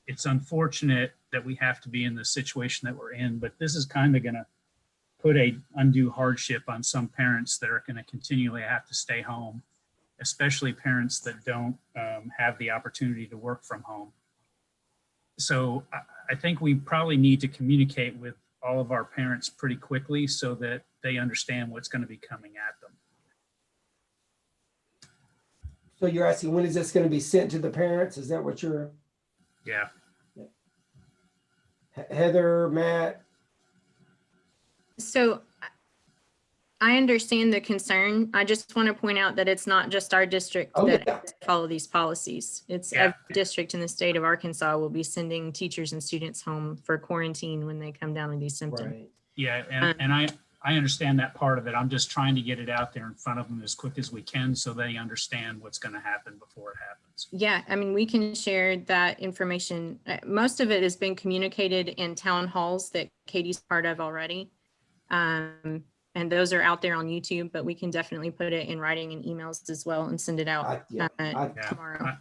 it's unfortunate that we have to be in the situation that we're in, but this is kind of going to put a undue hardship on some parents that are going to continually have to stay home, especially parents that don't have the opportunity to work from home. So I think we probably need to communicate with all of our parents pretty quickly so that they understand what's going to be coming at them. So you're asking, when is this going to be sent to the parents? Is that what you're? Yeah. Heather, Matt? So I understand the concern. I just want to point out that it's not just our district Oh, that yeah. follow these policies. It's Yeah. every district in the state of Arkansas will be sending teachers and students home for quarantine when they come down with these symptoms. Right. Yeah, and I understand that part of it. I'm just trying to get it out there in front of them as quick as we can so they understand what's going to happen before it happens. Yeah, I mean, we can share that information. Most of it has been communicated in town halls that Katie's part of already. And those are out there on YouTube, but we can definitely put it in writing and emails as well and send it out tomorrow.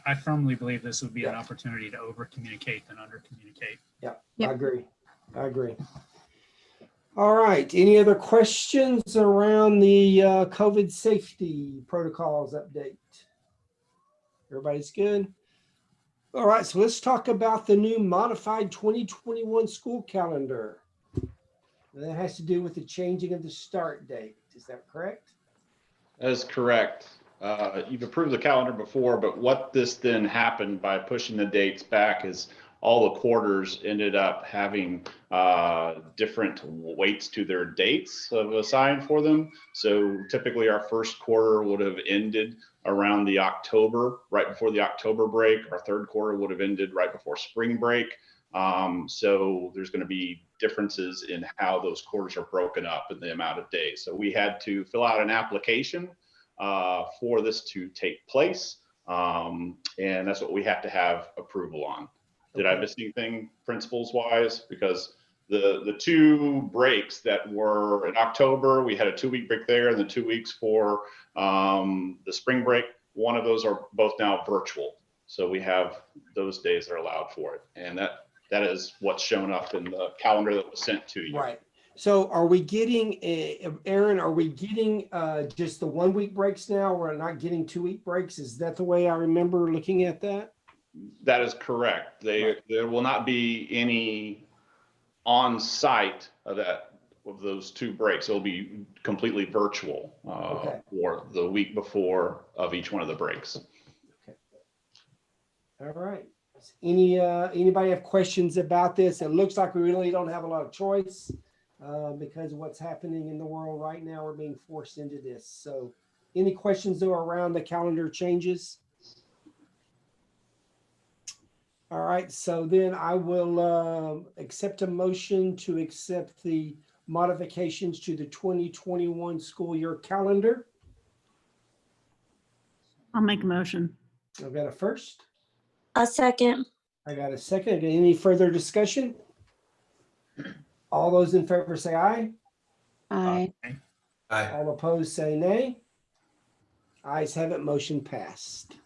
I firmly believe this would be an opportunity to over communicate than under communicate. Yeah, Yep. I agree. All right. Any other questions around the COVID safety protocols update? Everybody's good? All right. So let's talk about the new modified 2021 school calendar. That has to do with the changing of the start date. Is that correct? That is correct. You've approved the calendar before, but what this then happened by pushing the dates back is all the quarters ended up having different weights to their dates assigned for them. So typically our first quarter would have ended around the October, right before the October break. Our third quarter would have ended right before spring break. So there's going to be differences in how those quarters are broken up and the amount of days. So we had to fill out an application for this to take place. And that's what we have to have approval on. Did I miss anything principles wise? Because the two breaks that were in October, we had a 2-week break there and the 2 weeks for the spring break. One of those are both now virtual. So we have those days that are allowed for it. And that is what's shown up in the calendar that was sent to you. Right. So are we getting, Aaron, are we getting just the 1 week breaks now? We're not getting 2 week breaks? Is that the way I remember looking at that? That is correct. There will not be any on site of those 2 breaks. It'll be completely virtual for the week before of each one of the breaks. Okay. All right. Anybody have questions about this? It looks like we really don't have a lot of choice because of what's happening in the world right now. We're being forced into this. So any questions though around the calendar changes? All right, so then I will accept a motion to accept the modifications to the 2021 school year calendar. I'll make a motion. I've got a first. A second. I got a second. Any further discussion? All those in favor say aye. Aye. Aye. All opposed say nay. Ayes have it, motion passed.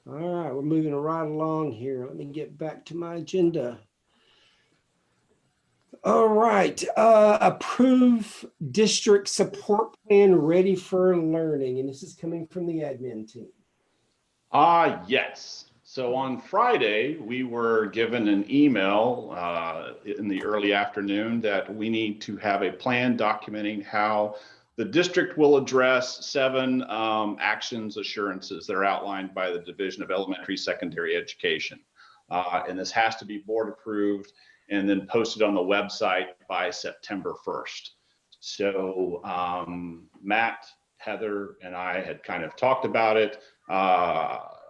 All right, we're moving right along here. Let me get back to my agenda. All right, approve district support plan ready for learning. And this is coming from the admin team. Yes. So on Friday, we were given an email in the early afternoon that we need to have a plan documenting how the district will address 7 actions assurances that are outlined by the Division of Elementary Secondary Education. And this has to be board approved and then posted on the website by September 1st. So Matt, Heather, and I had kind of talked about it.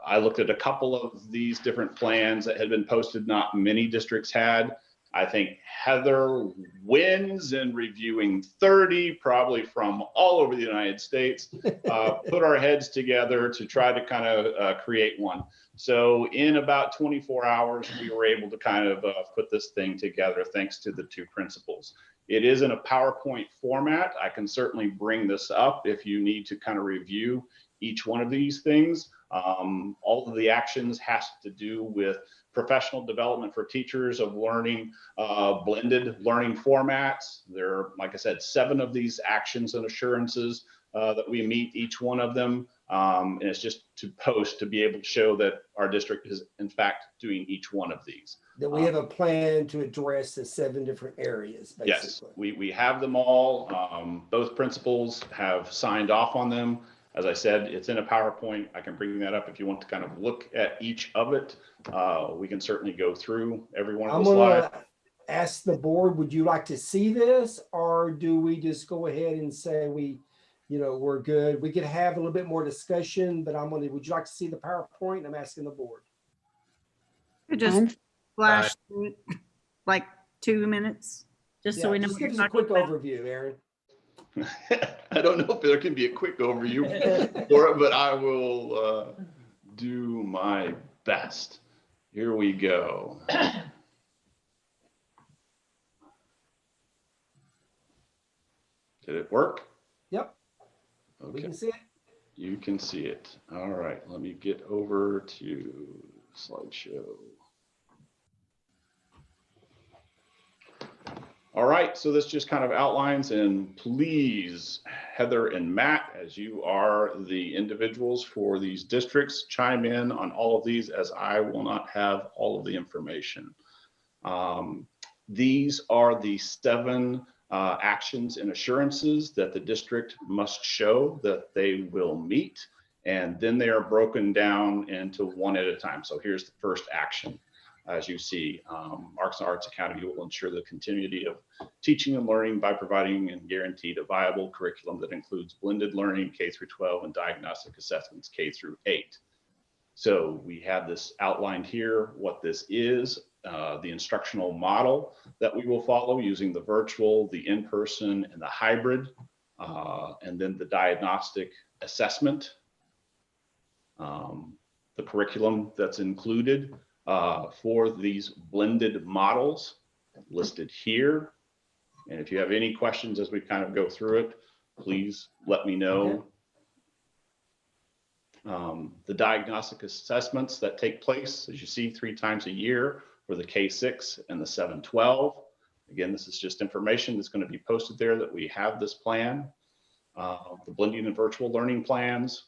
I looked at a couple of these different plans that had been posted, not many districts had. I think Heather wins in reviewing 30, probably from all over the United States, put our heads together to try to kind of create one. So in about 24 hours, we were able to kind of put this thing together thanks to the 2 principals. It is in a PowerPoint format. I can certainly bring this up if you need to kind of review each one of these things. All of the actions has to do with professional development for teachers of learning, blended learning formats. There are, like I said, 7 of these actions and assurances that we meet each one of them. And it's just to post to be able to show that our district is in fact doing each one of these. That we have a plan to address the 7 different areas, basically. Yes, we have them all. Both principals have signed off on them. As I said, it's in a PowerPoint. I can bring that up if you want to kind of look at each of it. We can certainly go through every one of the slides. ask the board, would you like to see this? Or do we just go ahead and say we're good? We could have a little bit more discussion, but would you like to see the PowerPoint? I'm asking the board. Could just flash through it, like 2 minutes, just so we know. Just what give you're us a talking quick about. overview, Aaron. I don't know if there can be a quick overview for it, but I will do my best. Here we go. Did it work? Yep. Okay. We can see it. You can see it. All right, let me get over to slideshow. All right, so this just kind of outlines, and please, Heather and Matt, as you are the individuals for these districts, chime in on all of these, as I will not have all of the information. These are the 7 actions and assurances that the district must show that they will meet, and then they are broken down into one at a time. So here's the first action. As you see, Arts Academy will ensure the continuity of teaching and learning by providing and guaranteed a viable curriculum that includes blended learning K through 12 and diagnostic assessments K through 8. So we have this outlined here, what this is, the instructional model that we will follow using the virtual, the in-person, and the hybrid, and then the diagnostic assessment, the curriculum that's included for these blended models listed here. And if you have any questions as we kind of go through it, please let me know. The diagnostic assessments that take place, as you see, 3 times a year for the K6 and the 7-12. Again, this is just information that's going to be posted there that we have this plan. The blending and virtual learning plans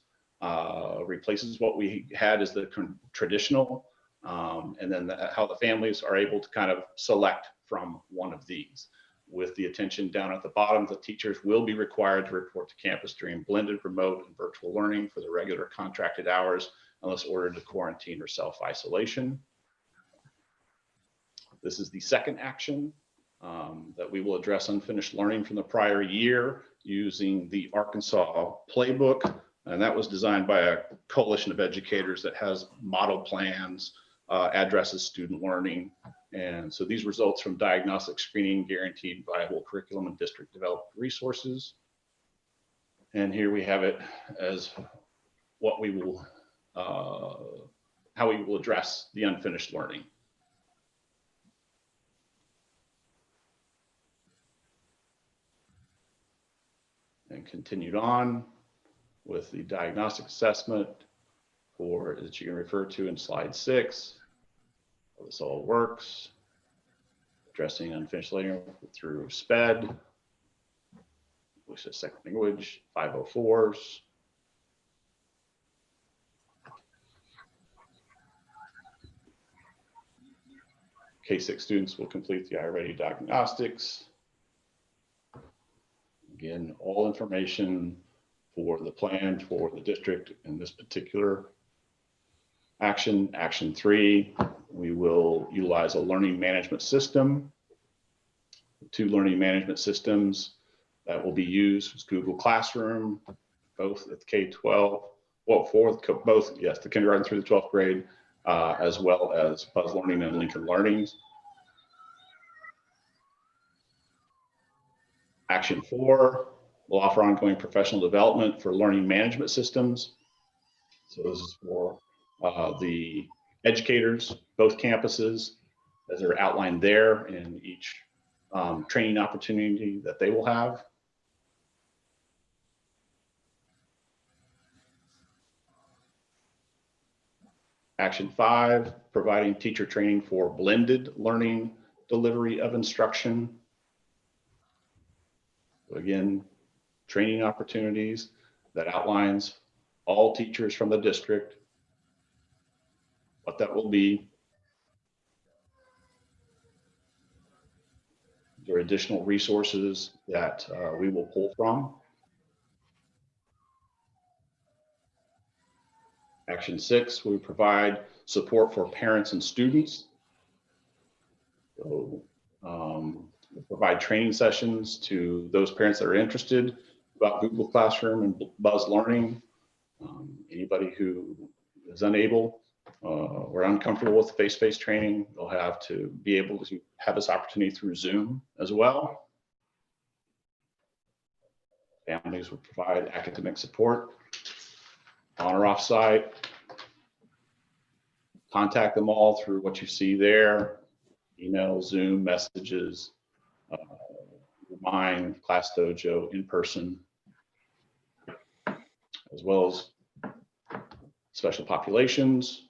replaces what we had as the traditional, and then how the families are able to kind of select from one of these. With the attention down at the bottom, the teachers will be required to report to campus during blended, remote, and virtual learning for the regular contracted hours, unless ordered to quarantine or self-isolation. This is the second action that we will address unfinished learning from the prior year using the Arkansas playbook. And that was designed by a coalition of educators that has model plans, addresses student learning. And so these results from diagnostic screening, guaranteed viable curriculum, and district developed resources. And here we have it as what we will, how we will address the unfinished learning. And continued on with the diagnostic assessment that you can refer to in slide 6. How this all works. Addressing unfinished learning through SPED, English as second language, 504s. K6 students will complete the iReady diagnostics. Again, all information for the plan for the district in this particular action. Action 3, we will utilize a learning management system. 2 learning management systems that will be used is Google Classroom, both at K-12, well, for both, yes, the kindergarten through the 12th grade, as well as Buzz Learning and Lincoln Learning. Action 4, we'll offer ongoing professional development for learning management systems. So this is for the educators, both campuses, as are outlined there in each training opportunity that they will have. Action 5, providing teacher training for blended learning delivery of instruction. Again, training opportunities that outlines all teachers from the district, what that will be. There are additional resources that we will pull from. Action 6, we provide support for parents and students. So We'll provide training sessions to those parents that are interested about Google Classroom and Buzz Learning. Anybody who is unable or uncomfortable with face-to-face training, they'll have to be able to have this opportunity through Zoom as well. Families will provide academic support on or off site. Contact them all through what you see there: email, Zoom, messages, Remind, Class Dojo, in person, as well as special populations,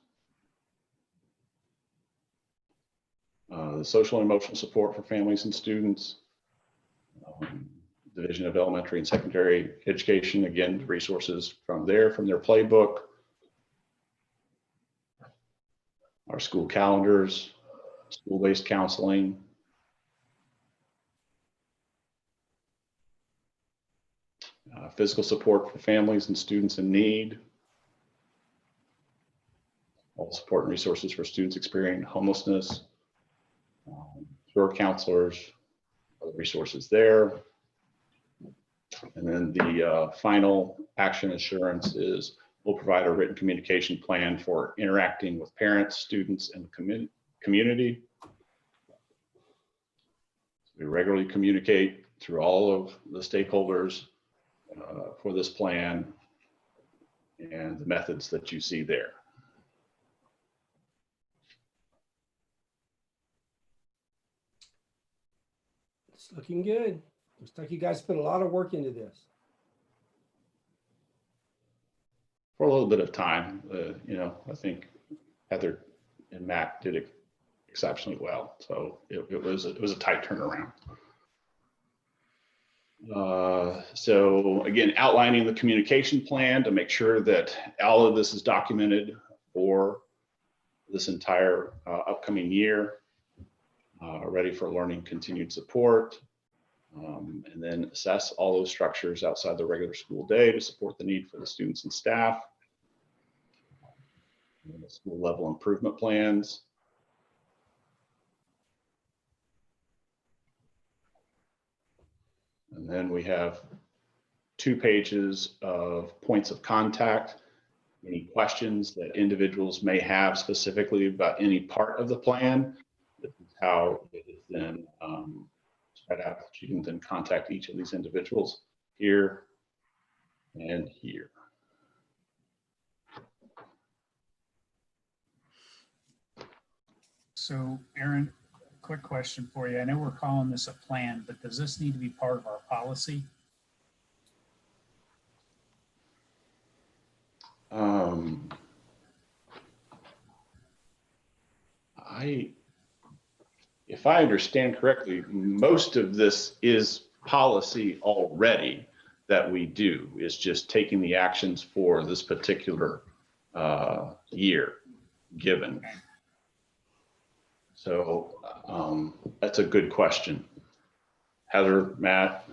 the social and emotional support for families and students, Division of Elementary and Secondary Education, again, resources from their playbook, our school calendars, school-based counseling, physical support for families and students in need, all support and resources for students experiencing homelessness, through counselors, other resources there. And then the final action assurance is we'll provide a written communication plan for interacting with parents, students, and community. We regularly communicate through all of the stakeholders for this plan and the methods that you see there. It's looking good. Looks like you guys put a lot of work into this. For a little bit of time, I think Heather and Matt did it exceptionally well. So it was a tight turnaround. So again, outlining the communication plan to make sure that all of this is documented for this entire upcoming year, ready for learning continued support, and then assess all those structures outside the regular school day to support the need for the students and staff, and the school level improvement plans. And then we have 2 pages of points of contact, any questions that individuals may have specifically about any part of the plan. This is how it is then spread out. You can then contact each of these individuals here and here. So Aaron, quick question for you. I know we're calling this a plan, but does this need to be part of our policy? If I understand correctly, most of this is policy already that we do. Is just taking the actions for this particular year given. So that's a good question. Heather, Matt?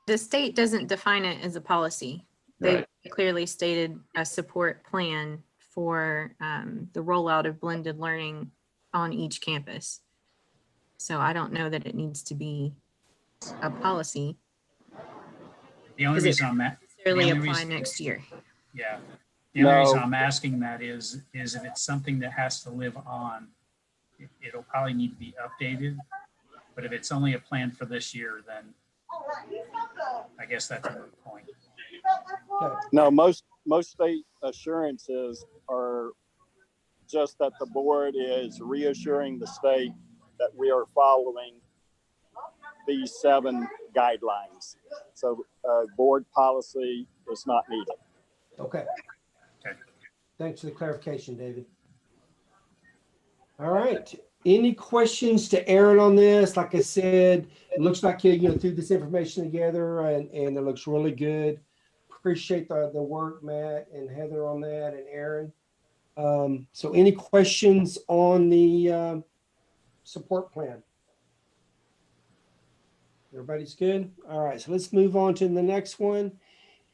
The state doesn't define it as a policy. They Right. clearly stated a support plan for the rollout of blended learning on each campus. So I don't know that it needs to be a policy. The only reason I'm at Necessarily apply next year. Yeah. The only reason I'm asking that is if it's something that has to live on, it'll probably need to be updated. But if it's only a plan for this year, then I guess that's a good point. No, most state assurances are just that the board is reassuring the state that we are following these 7 guidelines. So board policy is not needed. Okay. Okay. Thanks for the clarification, David. All right. Any questions to Aaron on this? Like I said, it looks like you threw this information together and it looks really good. Appreciate the work, Matt and Heather, on that, and Aaron. So any questions on the support plan? Everybody's good? All right, so let's move on to the next one.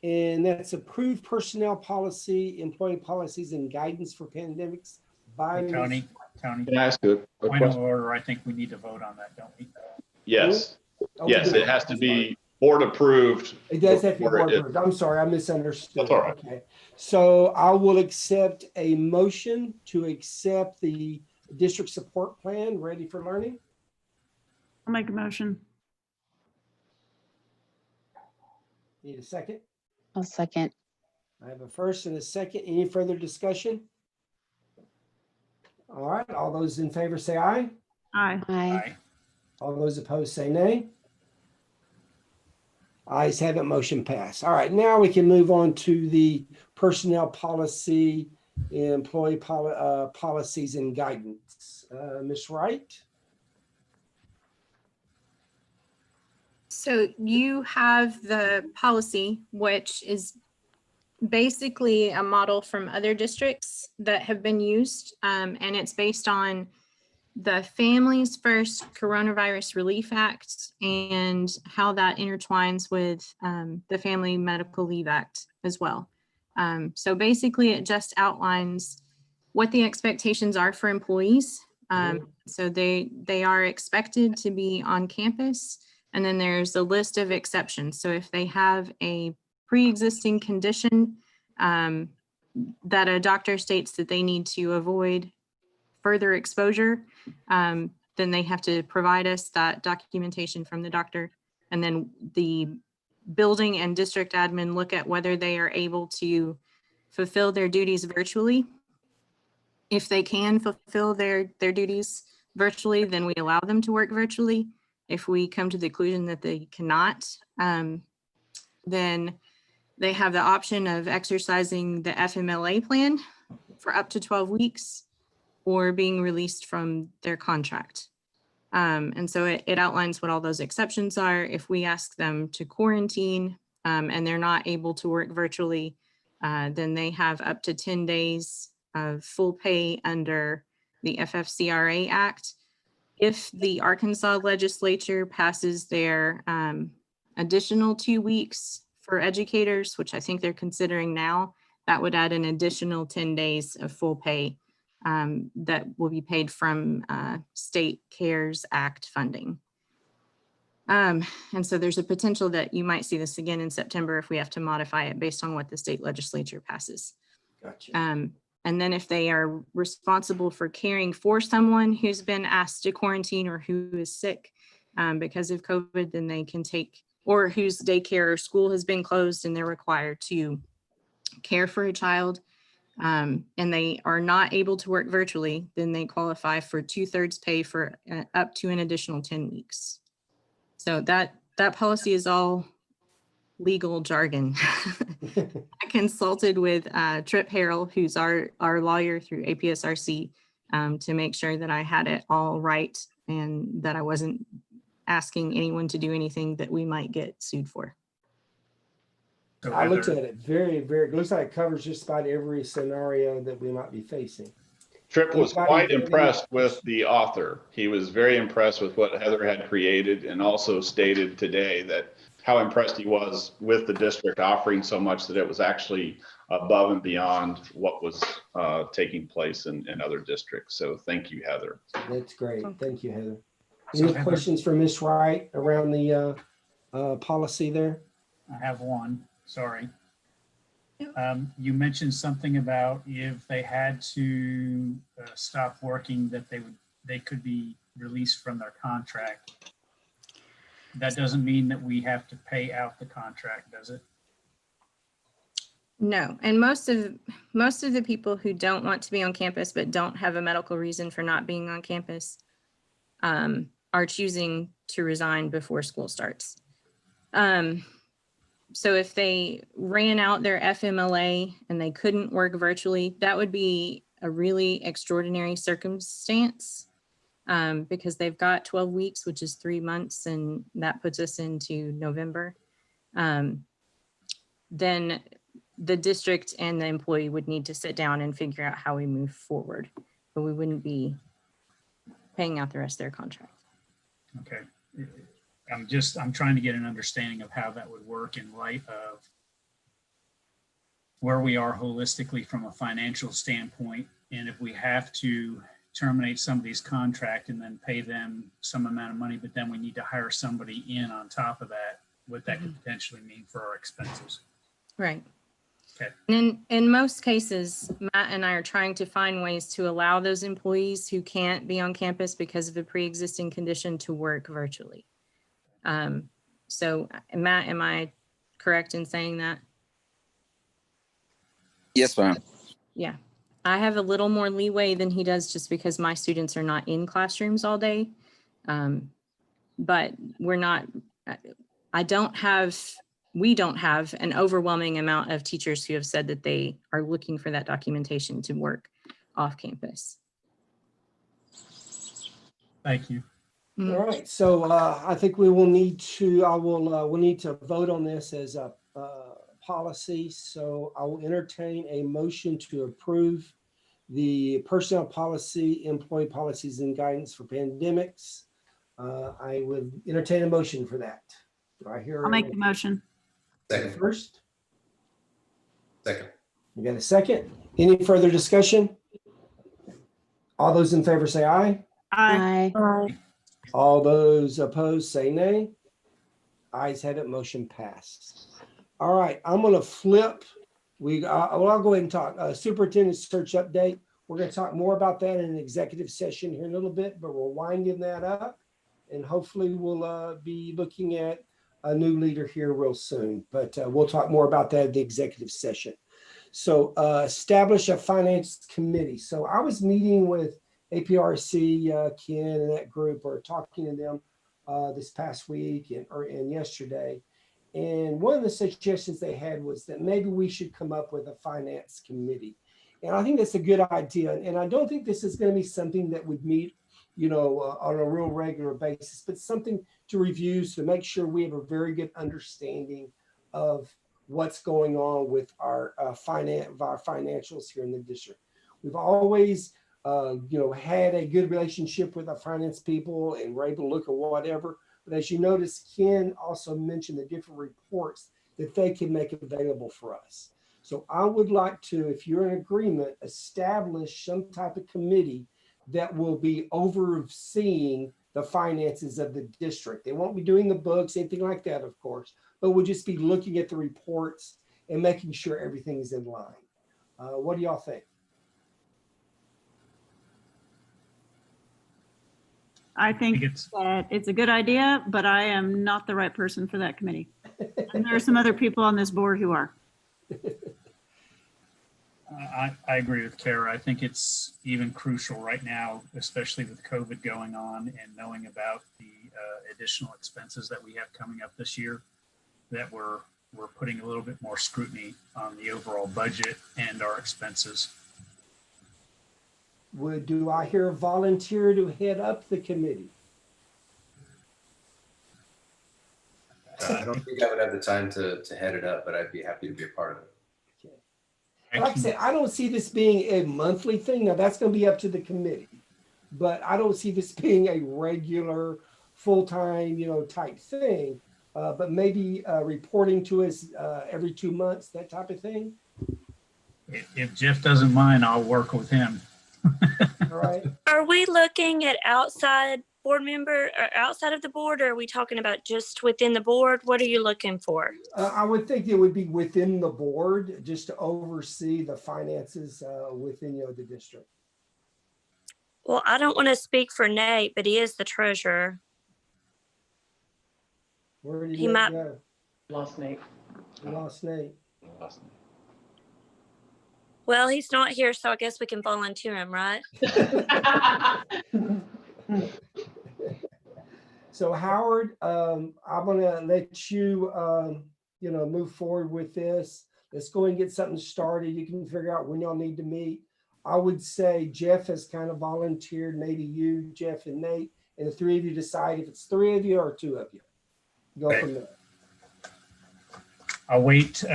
And that's approved personnel policy, employee policies and guidance for pandemics by Hey, Tony, Can I ask a point of question? order, I think we need to vote on that, don't we? Yes, Okay, yes, it has to be board approved. It does have to be before board it- approved. I'm sorry, I misunderstood. That's all right. Okay. So I will accept a motion to accept the district support plan, Ready for Learning. I'll make a motion. Need a second? I'll second. I have a first and a second. Any further discussion? All right, all those in favor say aye. Aye. Aye. All those opposed say nay. Ayes have it, motion passed. All right, now we can move on to the personnel policy, employee policies and guidance. Ms. Wright? So you have the policy, which is basically a model from other districts that have been used. And it's based on the Families First Coronavirus Relief Act and how that intertwines with the Family Medical Leave Act as well. So basically it just outlines what the expectations are for employees. So they are expected to be on campus. And then there's a list of exceptions. So if they have a pre-existing condition that a doctor states that they need to avoid further exposure, then they have to provide us that documentation from the doctor. And then the building and district admin look at whether they are able to fulfill their duties virtually. If they can fulfill their duties virtually, then we allow them to work virtually. If we come to the conclusion that they cannot, then they have the option of exercising the FMLA plan for up to 12 weeks or being released from their contract. And so it outlines what all those exceptions are. If we ask them to quarantine and they're not able to work virtually, then they have up to 10 days of full pay under the FFCRA Act. If the Arkansas legislature passes their additional 2 weeks for educators, which I think they're considering now, that would add an additional 10 days of full pay that will be paid from State CARES Act funding. And so there's a potential that you might see this again in September if we have to modify it based on what the state legislature passes. Gotcha. And then if they are responsible for caring for someone who's been asked to quarantine or who is sick because of COVID, then they can take, or whose daycare or school has been closed and they're required to care for a child and they are not able to work virtually, then they qualify for 2/3 pay for up to an additional 10 weeks. So that policy is all legal jargon. I consulted with Trip Harrell, who's our lawyer through APSRC, to make sure that I had it all right and that I wasn't asking anyone to do anything that we might get sued for. So I looked Heather- at it it looks like it covers just about every scenario that we might be facing. Tripp was Anybody quite have any impressed with the author. He was very impressed with what Heather had created and also stated today that how impressed he was with the district offering so much that it was actually above and beyond what was taking place in other districts. So thank you, Heather. That's great. Thank you, Heather. So Any Heather- questions for Ms. Wright around the policy there? I have one, sorry. You mentioned something about if they had to stop working, that they could be released from their contract. That doesn't mean that we have to pay out the contract, does it? No, and most of the people who don't want to be on campus but don't have a medical reason for not being on campus are choosing to resign before school starts. So if they ran out their FMLA and they couldn't work virtually, that would be a really extraordinary circumstance because they've got 12 weeks, which is 3 months, and that puts us into November. Then the district and the employee would need to sit down and figure out how we move forward, but we wouldn't be paying out the rest of their contract. Okay. I'm trying to get an understanding of how that would work in light of where we are holistically from a financial standpoint. And if we have to terminate somebody's contract and then pay them some amount of money, but then we need to hire somebody in on top of that, what that could potentially mean for our expenses. Right. Okay. And in most cases, Matt and I are trying to find ways to allow those employees who can't be on campus because of a pre-existing condition to work virtually. So Matt, am I correct in saying that? Yes, ma'am. Yeah. I have a little more leeway than he does just because my students are not in classrooms all day. But we're not, we don't have an overwhelming amount of teachers who have said that they are looking for that documentation to work off campus. Thank you. All right, so I think we will need to, we'll need to vote on this as a policy. So I will entertain a motion to approve the personnel policy, employee policies and guidance for pandemics. I would entertain a motion for that. Do I hear? I'll make the motion. Second. First, Second. you got a second? Any further discussion? All those in favor say aye. Aye. Aye. All those opposed say nay. Ayes have it, motion passed. All right, I'm gonna flip. I'll go ahead and talk superintendent search update. We're gonna talk more about that in an executive session here in a little bit, but we're winding that up. And hopefully we'll be looking at a new leader here real soon, but we'll talk more about that at the executive session. So establish a finance committee. So I was meeting with APRC, Ken and that group, or talking to them this past week and yesterday. And one of the suggestions they had was that maybe we should come up with a finance committee. And I think that's a good idea. And I don't think this is going to be something that would meet, on a real regular basis, but something to review to make sure we have a very good understanding of what's going on with our financials here in the district. We've always had a good relationship with our finance people and we're able to look at whatever. But as you notice, Ken also mentioned the different reports that they can make available for us. So I would like to, if you're in agreement, establish some type of committee that will be overseeing the finances of the district. They won't be doing the books, anything like that, of course, but we'll just be looking at the reports and making sure everything is in line. What do y'all think? I think that it's a good idea, but I am not the right person for that committee. And there are some other people on this board who are. I agree with Kara. I think it's even crucial right now, especially with COVID going on and knowing about the additional expenses that we have coming up this year, that we're putting a little bit more scrutiny on the overall budget and our expenses. Do I hear a volunteer to head up the committee? I don't think I would have the time to head it up, but I'd be happy to be a part of it. Like I said, I don't see this being a monthly thing. Now that's going to be up to the committee, but I don't see this being a regular, full-time, type thing. But maybe reporting to us every 2 months, that type of thing. If Jeff doesn't mind, I'll work with him. All right. Are we looking at outside board member or outside of the board, or are we talking about just within the board? What are you looking for? I would think it would be within the board just to oversee the finances within the district. Well, I don't want to speak for Nate, but he is the treasurer. Where did He might go? Lost Nate. Lost Nate. Well, he's not here, so I guess we can volunteer him, right? So Howard, I'm gonna let you, move forward with this. Let's go and get something started. You can figure out when y'all need to meet. I would say Jeff has kind of volunteered, maybe you, Jeff and Nate, and the three of you decide if it's 3 of you or 2 of you. Go from there. I'll wait.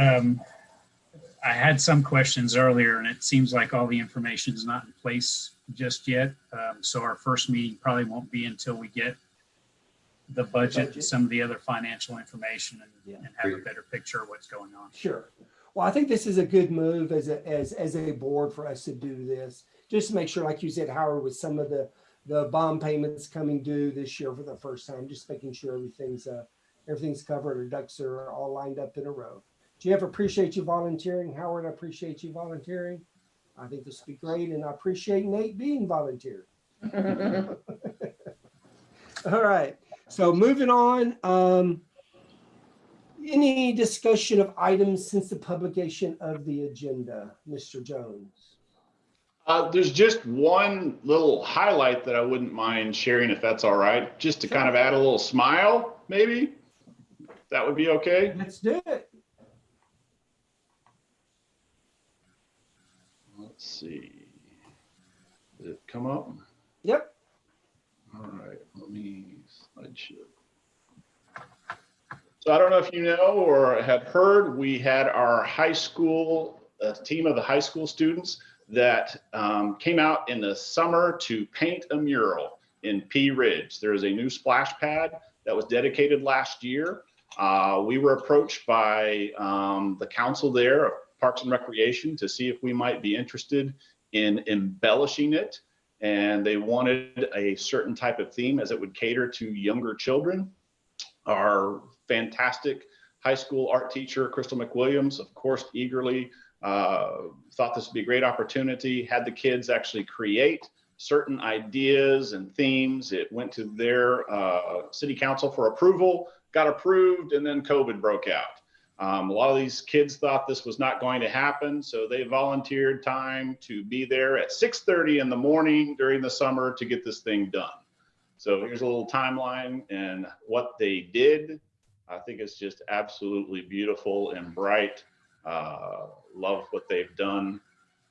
I had some questions earlier and it seems like all the information is not in place just yet. So our first meeting probably won't be until we get the budget and some of the other financial information and have a better picture of what's going on. Sure. Well, I think this is a good move as a board for us to do this, just to make sure, like you said, Howard, with some of the bond payments coming due this year for the first time, just making sure everything's covered, or ducks are all lined up in a row. Jeff, appreciate you volunteering. Howard, I appreciate you volunteering. I think this will be great, and I appreciate Nate being volunteered. All right, so moving on. Any discussion of items since the publication of the agenda, Mr. Jones? There's just one little highlight that I wouldn't mind sharing, if that's all right, just to kind of add a little smile, maybe. That would be okay. Let's do it. Let's see. Did it come up? Yep. All right, let me slideshow. So I don't know if you know or had heard, we had our high school, a team of the high school students that came out in the summer to paint a mural in Pea Ridge. There is a new splash pad that was dedicated last year. We were approached by the council there, Parks and Recreation, to see if we might be interested in embellishing it. And they wanted a certain type of theme as it would cater to younger children. Our fantastic high school art teacher, Crystal McWilliams, of course, eagerly thought this would be a great opportunity, had the kids actually create certain ideas and themes. It went to their city council for approval, got approved, and then COVID broke out. A lot of these kids thought this was not going to happen, so they volunteered time to be there at 6:30 in the morning during the summer to get this thing done. So here's a little timeline and what they did. I think it's just absolutely beautiful and bright. Love what they've done.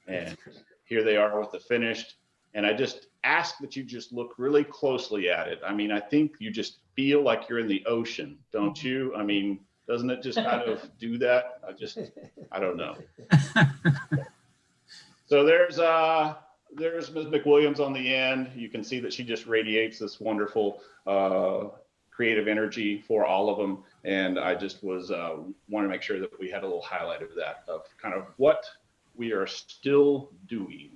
And here they are with the finished. And I just ask that you just look really closely at it. I mean, I think you just feel like you're in the ocean, don't you? I mean, doesn't it just kind of do that? I don't know. So there's Ms. McWilliams on the end. You can see that she just radiates this wonderful creative energy for all of them. And I just want to make sure that we had a little highlight of that, of kind of what we are still doing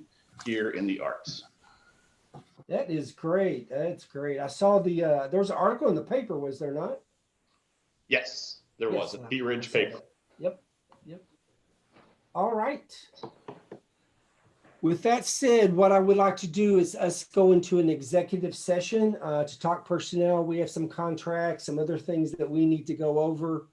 here in the arts. That is great. That's great. I saw there was an article in the paper, was there not? Yes, there was a Pea Ridge paper. Yep. All right. With that said, what I would like to do is us go into an executive session to talk personnel. We have some contracts, some other things that we need to go over,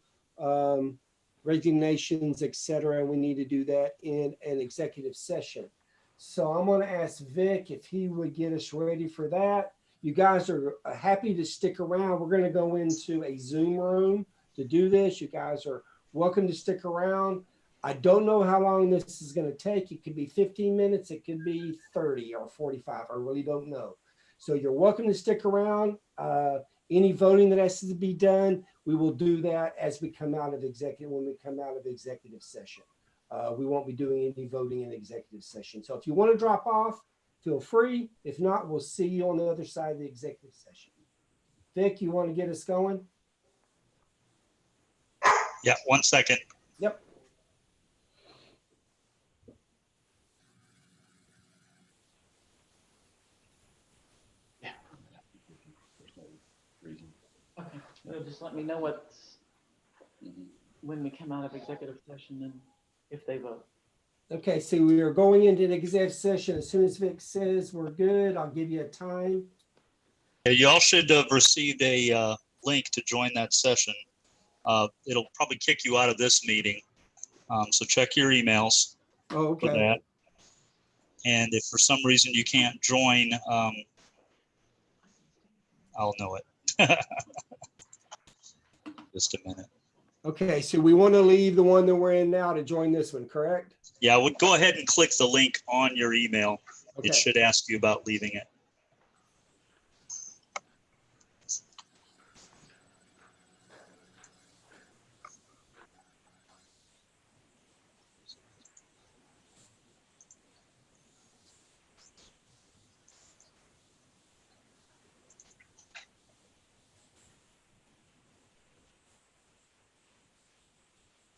resignations, etc. We need to do that in an executive session. So I'm going to ask Vic if he would get us ready for that. You guys are happy to stick around. We're going to go into a Zoom room to do this. You guys are welcome to stick around. I don't know how long this is going to take. It could be 15 minutes. It could be 30 or 45. I really don't know. So you're welcome to stick around. Any voting that has to be done, we will do that as we come out of when we come out of executive session. We won't be doing any voting in executive session. So if you want to drop off, feel free. If not, we'll see you on the other side of the executive session. Vic, you want to get us going? Yeah, 1 second. Yep. Okay, just let me know when we come out of executive session and if they vote. Okay, so we are going into the executive session. As soon as Vic says we're good, I'll give you a time. Yeah, you all should have received a link to join that session. It'll probably kick you out of this meeting. So check your emails for that. And if for some reason you can't join, I'll know it. Just a minute. Okay, so we want to leave the one that we're in now to join this one, correct? Yeah, I would go ahead and click the link on your email. Okay. It should ask you about leaving it.